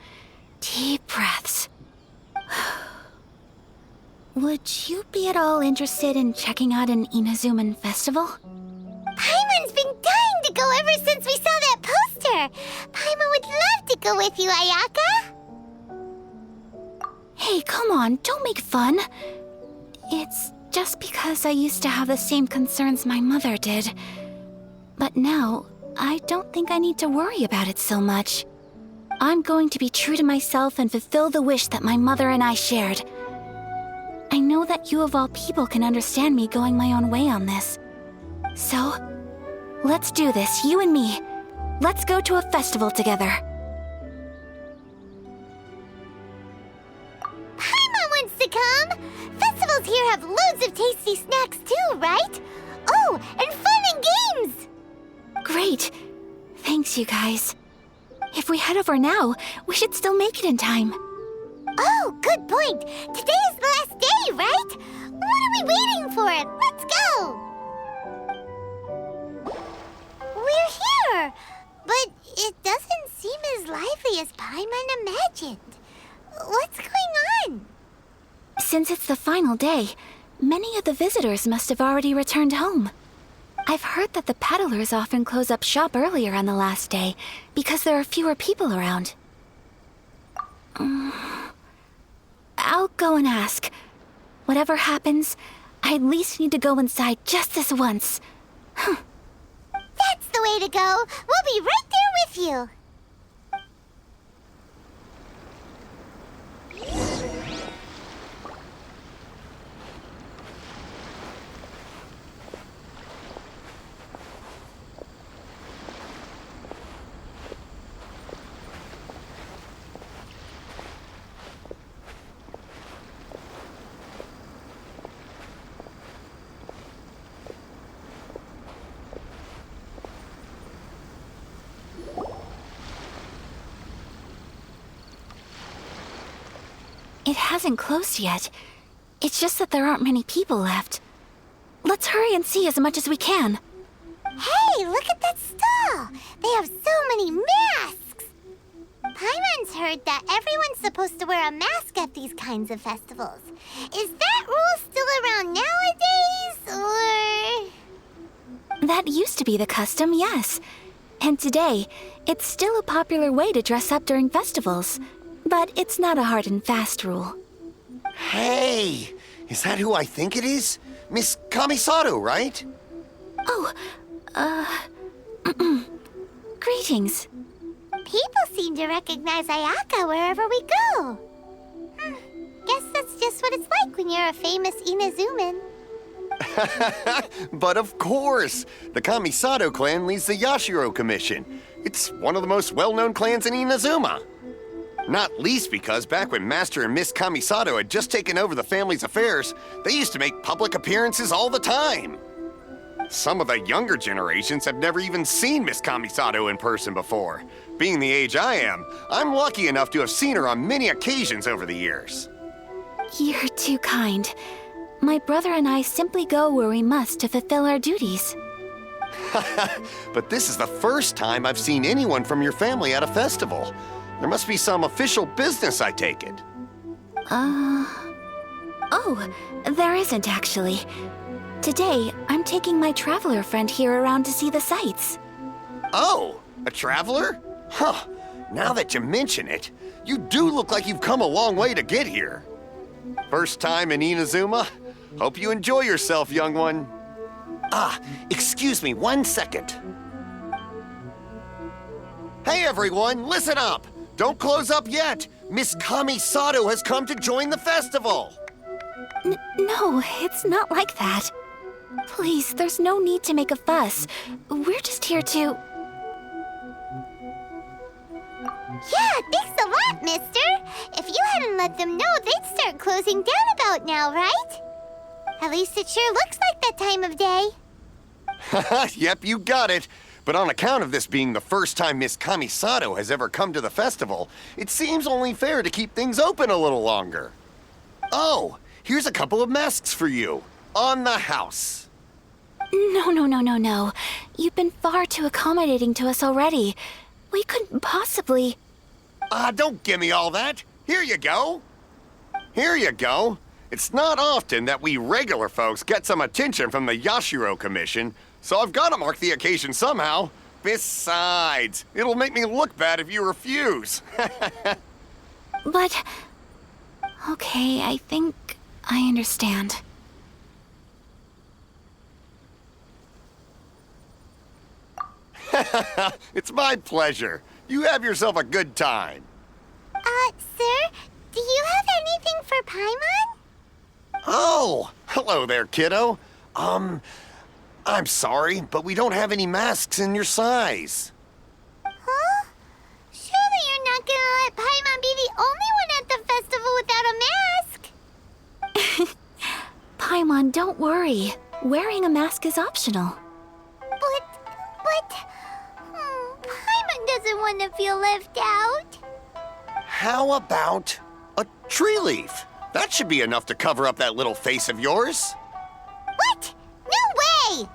Deep breaths. Would you be at all interested in checking out an Inazuman festival? Paimon's been dying to go ever since we saw that poster. Paimon would love to go with you, Ayaka. Hey, come on, don't make fun. It's just because I used to have the same concerns my mother did. But now, I don't think I need to worry about it so much. I'm going to be true to myself and fulfill the wish that my mother and I shared. I know that you of all people can understand me going my own way on this. So, let's do this, you and me. Let's go to a festival together. Paimon wants to come! Festivals here have loads of tasty snacks too, right? Oh, and fun and games! Great. Thanks, you guys. If we head over now, we should still make it in time. Oh, good point. Today is the last day, right? What are we waiting for? Let's go! We're here, but it doesn't seem as lively as Paimon imagined. What's going on? Since it's the final day, many of the visitors must have already returned home. I've heard that the peddlers often close up shop earlier on the last day because there are fewer people around. I'll go and ask. Whatever happens, I at least need to go inside just this once. That's the way to go. We'll be right there with you. It hasn't closed yet. It's just that there aren't many people left. Let's hurry and see as much as we can. Hey, look at that stall! They have so many masks! Paimon's heard that everyone's supposed to wear a mask at these kinds of festivals. Is that rule still around nowadays, or...? That used to be the custom, yes. And today, it's still a popular way to dress up during festivals. But it's not a hard and fast rule. Hey! Is that who I think it is? Miss Kamisato, right? Oh, greetings. People seem to recognize Ayaka wherever we go. Guess that's just what it's like when you're a famous Inazuman. But of course! The Kamisato clan leads the Yashiro Commission. It's one of the most well-known clans in Inazuma. Not least because back when Master and Miss Kamisato had just taken over the family's affairs, they used to make public appearances all the time. Some of the younger generations have never even seen Miss Kamisato in person before. Being the age I am, I'm lucky enough to have seen her on many occasions over the years. You're too kind. My brother and I simply go where we must to fulfill our duties. But this is the first time I've seen anyone from your family at a festival. There must be some official business, I take it. Oh, there isn't actually. Today, I'm taking my traveler friend here around to see the sights. Oh, a traveler? Huh, now that you mention it, you do look like you've come a long way to get here. First time in Inazuma? Hope you enjoy yourself, young one. Excuse me 1 second. Hey everyone, listen up! Don't close up yet! Miss Kamisato has come to join the festival! No, it's not like that. Please, there's no need to make a fuss. We're just here to... Yeah, thanks a lot, mister. If you hadn't let them know, they'd start closing down about now, right? At least it sure looks like that time of day. Yep, you got it. But on account of this being the first time Miss Kamisato has ever come to the festival, it seems only fair to keep things open a little longer. Oh, here's a couple of masks for you. On the house. No. You've been far too accommodating to us already. We couldn't possibly... Don't give me all that. Here you go. Here you go. It's not often that we regular folks get some attention from the Yashiro Commission, so I've got to mark the occasion somehow. Besides, it'll make me look bad if you refuse. But... Okay, I think I understand. It's my pleasure. You have yourself a good time. Sir, do you have anything for Paimon? Oh, hello there, kiddo. I'm sorry, but we don't have any masks in your size. Huh? Surely you're not gonna let Paimon be the only one at the festival without a mask? Paimon, don't worry. Wearing a mask is optional. But... Paimon doesn't want to feel left out. How about a tree leaf? That should be enough to cover up that little face of yours. What? No way!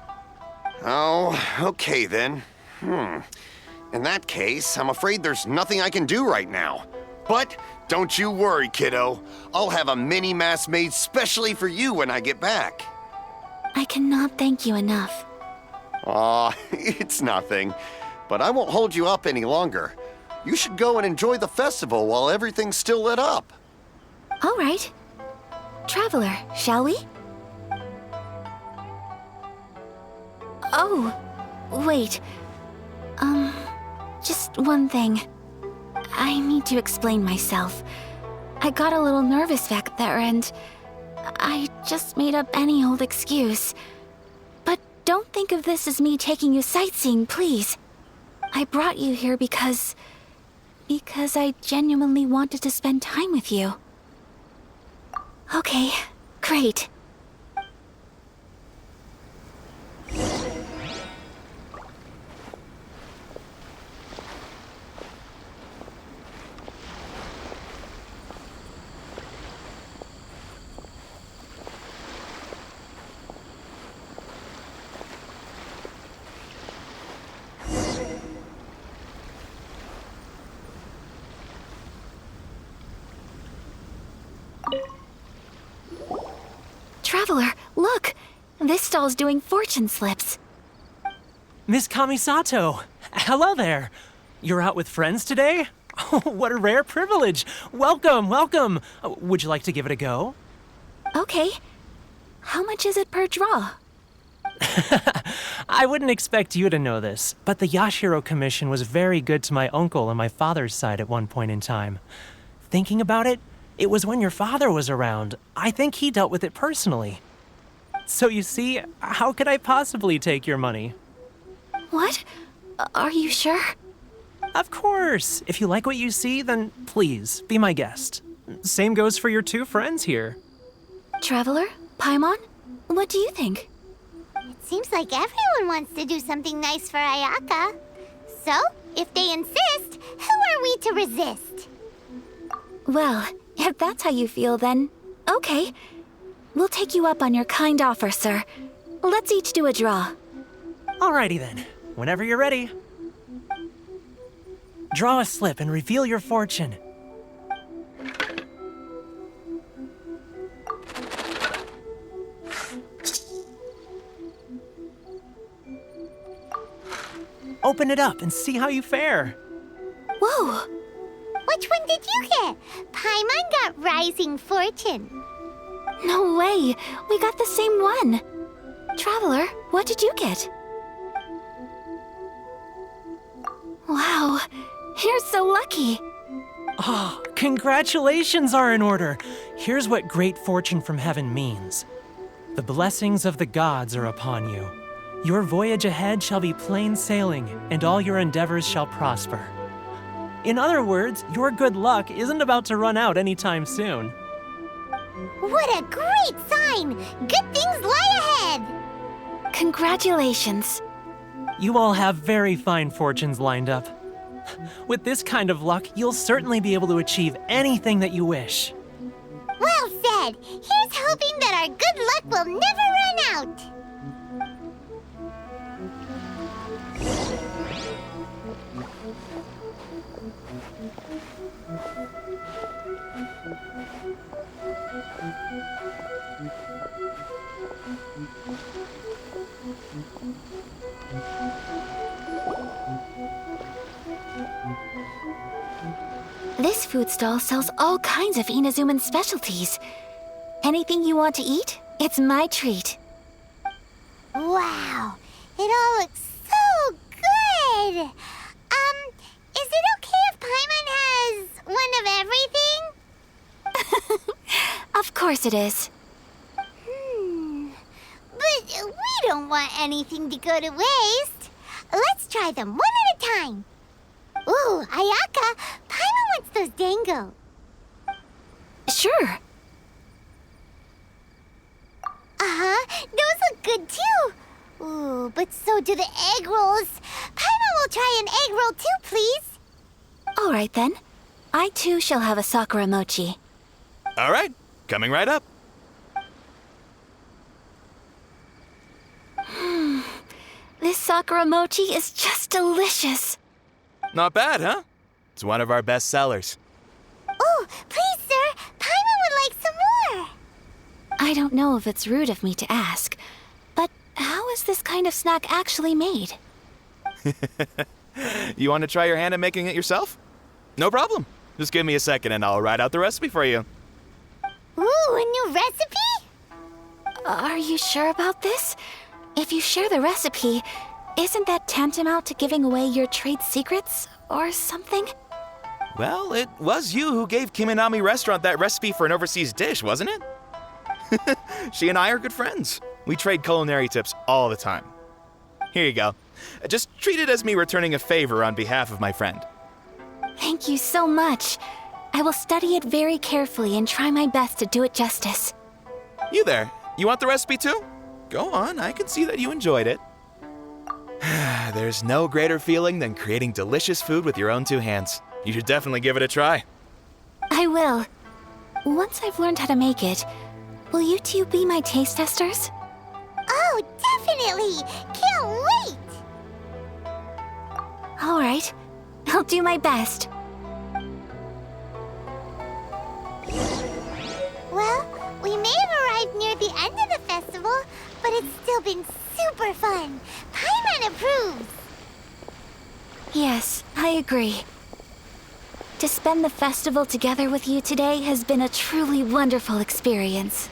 Oh, okay then. In that case, I'm afraid there's nothing I can do right now. But don't you worry, kiddo. I'll have a mini mask made specially for you when I get back. I cannot thank you enough. Aw, it's nothing. But I won't hold you up any longer. You should go and enjoy the festival while everything's still lit up. All right. Traveler, shall we? Oh, wait. Just one thing. I need to explain myself. I got a little nervous back there and I just made up any old excuse. But don't think of this as me taking you sightseeing, please. I brought you here because I genuinely wanted to spend time with you. Okay, great. Traveler, look! This stall's doing fortune slips. Miss Kamisato! Hello there! You're out with friends today? Oh, what a rare privilege! Welcome, welcome! Would you like to give it a go? Okay. How much is it per draw? I wouldn't expect you to know this, but the Yashiro Commission was very good to my uncle on my father's side at one point in time. Thinking about it, it was when your father was around. I think he dealt with it personally. So you see, how could I possibly take your money? What? Are you sure? Of course. If you like what you see, then please, be my guest. Same goes for your two friends here. Traveler? Paimon? What do you think? It seems like everyone wants to do something nice for Ayaka. So, if they insist, who are we to resist? Well, if that's how you feel, then okay. We'll take you up on your kind offer, sir. Let's each do a draw. Alrighty then. Whenever you're ready. Draw a slip and reveal your fortune. Open it up and see how you fare. Whoa! Which one did you get? Paimon got Rising Fortune. No way! We got the same one! Traveler, what did you get? Wow, you're so lucky! Oh, congratulations are in order! Here's what great fortune from heaven means. The blessings of the gods are upon you. Your voyage ahead shall be plain sailing, and all your endeavors shall prosper. In other words, your good luck isn't about to run out anytime soon. What a great sign! Good things lie ahead! Congratulations. You all have very fine fortunes lined up. With this kind of luck, you'll certainly be able to achieve anything that you wish. Well said! Here's hoping that our good luck will never run out! This food stall sells all kinds of Inazuman specialties. Anything you want to eat, it's my treat. Wow! It all looks so good! Is it okay if Paimon has one of everything? Of course it is. But we don't want anything to go to waste. Let's try them one at a time. Ooh, Ayaka, Paimon wants those dango. Sure. Those look good too. Ooh, but so do the egg rolls. Paimon will try an egg roll too, please. All right then. I too shall have a sakura mochi. All right, coming right up. This sakura mochi is just delicious. Not bad, huh? It's one of our best sellers. Oh, please, sir. Paimon would like some more. I don't know if it's rude of me to ask, but how is this kind of snack actually made? You want to try your hand at making it yourself? No problem. Just give me a second and I'll write out the recipe for you. Ooh, a new recipe? Are you sure about this? If you share the recipe, isn't that tantamount to giving away your trade secrets or something? Well, it was you who gave Kiminami Restaurant that recipe for an overseas dish, wasn't it? She and I are good friends. We trade culinary tips all the time. Here you go. Just treat it as me returning a favor on behalf of my friend. Thank you so much. I will study it very carefully and try my best to do it justice. You there, you want the recipe too? Go on, I can see that you enjoyed it. There's no greater feeling than creating delicious food with your own two hands. You should definitely give it a try. I will. Once I've learned how to make it, will you two be my taste testers? Oh, definitely! Can't wait! All right. I'll do my best. Well, we may have arrived near the end of the festival, but it's still been super fun. Paimon approves. Yes, I agree. To spend the festival together with you today has been a truly wonderful experience.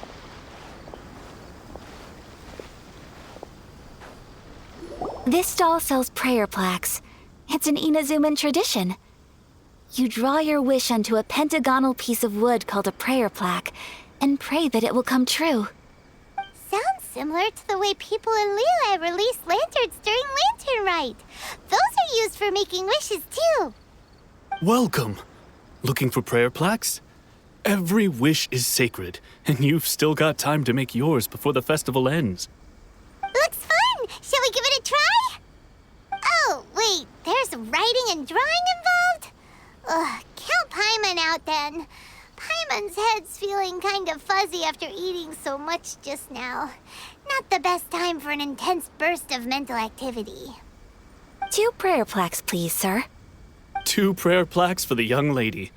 This stall sells prayer plaques. It's an Inazuman tradition. You draw your wish onto a pentagonal piece of wood called a prayer plaque and pray that it will come true. Sounds similar to the way people in Liyue release lanterns during Lantern Rite. Those are used for making wishes too. Welcome. Looking for prayer plaques? Every wish is sacred, and you've still got time to make yours before the festival ends. Looks fun! Shall we give it a try? Oh, wait, there's writing and drawing involved? Ugh, count Paimon out then. Paimon's head's feeling kind of fuzzy after eating so much just now. Not the best time for an intense burst of mental activity. 2 prayer plaques, please, sir. 2 prayer plaques for the young lady.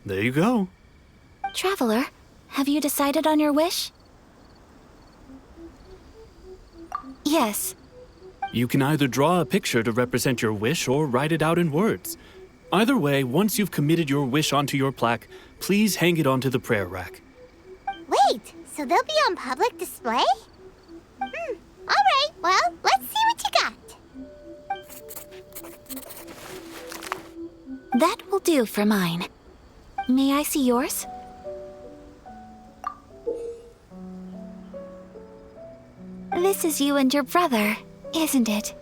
There you go. Traveler, have you decided on your wish? Yes. You can either draw a picture to represent your wish or write it out in words. Either way, once you've committed your wish onto your plaque, please hang it onto the prayer rack. Wait, so they'll be on public display? Alright, well, let's see what you got. That will do for mine. May I see yours? This is you and your brother, isn't it?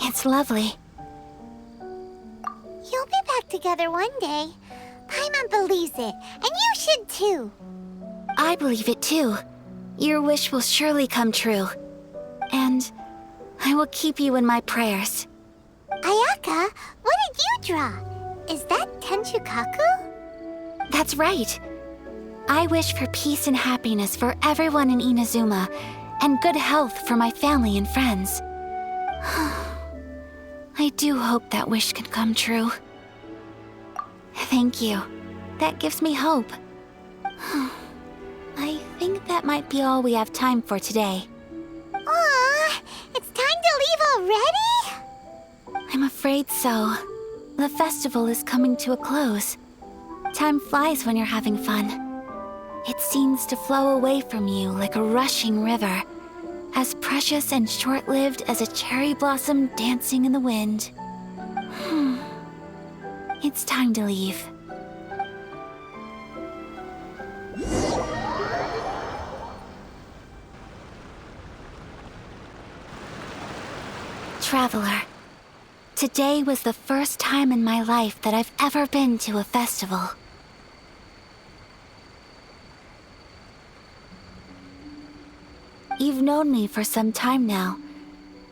It's lovely. You'll be back together one day. Paimon believes it, and you should too. I believe it too. Your wish will surely come true. And I will keep you in my prayers. Ayaka, what did you draw? Is that Tenchukaku? That's right. I wish for peace and happiness for everyone in Inazuma, and good health for my family and friends. I do hope that wish can come true. Thank you. That gives me hope. I think that might be all we have time for today. Aw, it's time to leave already? I'm afraid so. The festival is coming to a close. Time flies when you're having fun. It seems to flow away from you like a rushing river, as precious and short-lived as a cherry blossom dancing in the wind. It's time to leave. Traveler, today was the first time in my life that I've ever been to a festival. You've known me for some time now.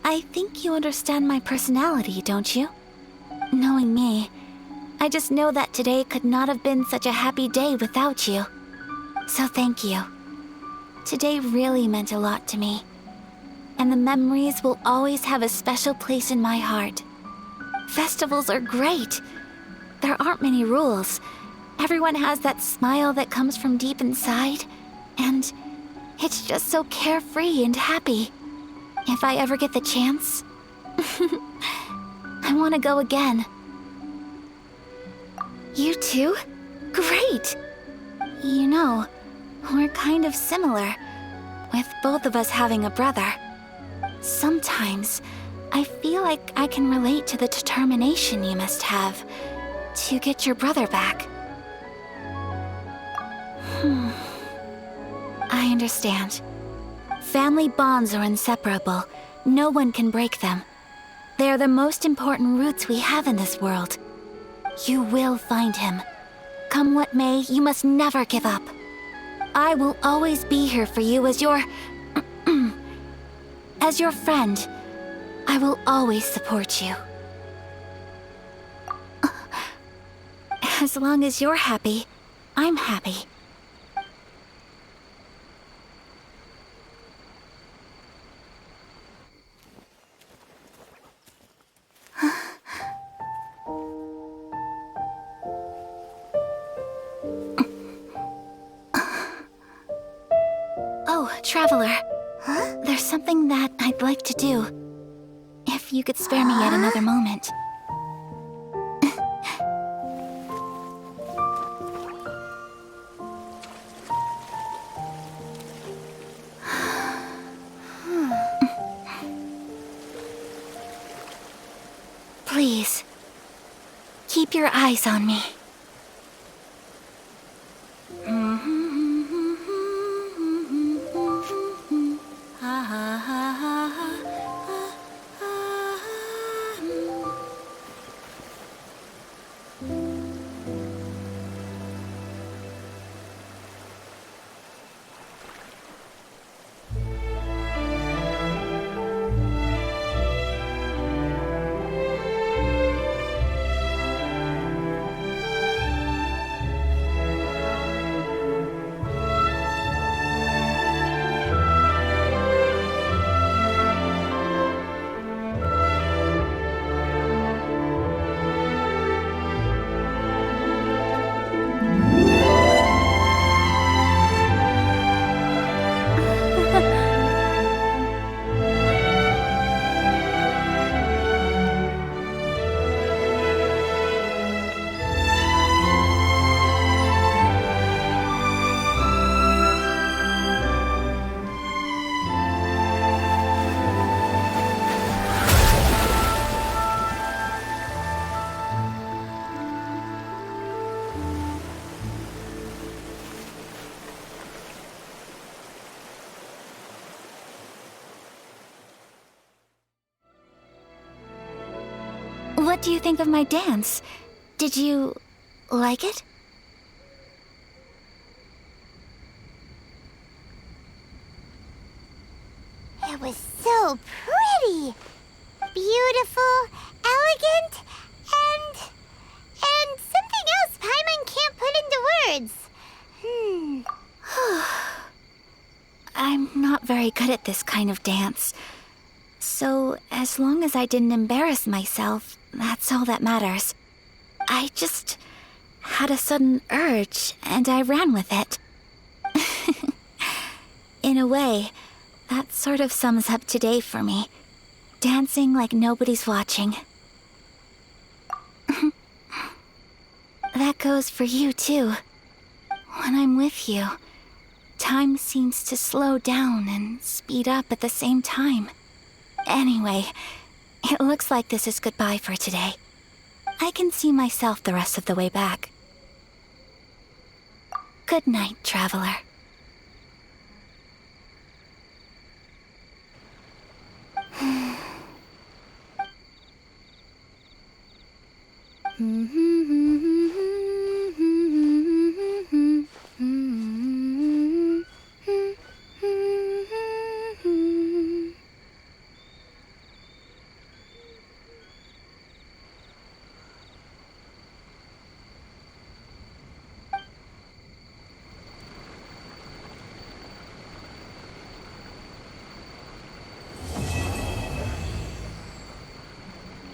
I think you understand my personality, don't you? Knowing me, I just know that today could not have been such a happy day without you. So thank you. Today really meant a lot to me. And the memories will always have a special place in my heart. Festivals are great. There aren't many rules. Everyone has that smile that comes from deep inside, and it's just so carefree and happy. If I ever get the chance, I want to go again. You too? Great! You know, we're kind of similar, with both of us having a brother. Sometimes, I feel like I can relate to the determination you must have to get your brother back. I understand. Family bonds are inseparable. No one can break them. They are the most important roots we have in this world. You will find him. Come what may, you must never give up. I will always be here for you as your... as your friend. I will always support you. As long as you're happy, I'm happy. Oh, Traveler. Huh? There's something that I'd like to do. If you could spare me yet another moment. Please, keep your eyes on me. What do you think of my dance? Did you like it? It was so pretty. Beautiful, elegant, and something else Paimon can't put into words. I'm not very good at this kind of dance. So, as long as I didn't embarrass myself, that's all that matters. I just had a sudden urge, and I ran with it. In a way, that sort of sums up today for me. Dancing like nobody's watching. That goes for you, too. When I'm with you, time seems to slow down and speed up at the same time. Anyway, it looks like this is goodbye for today. I can see myself the rest of the way back. Good night, traveler. Mm-hmm.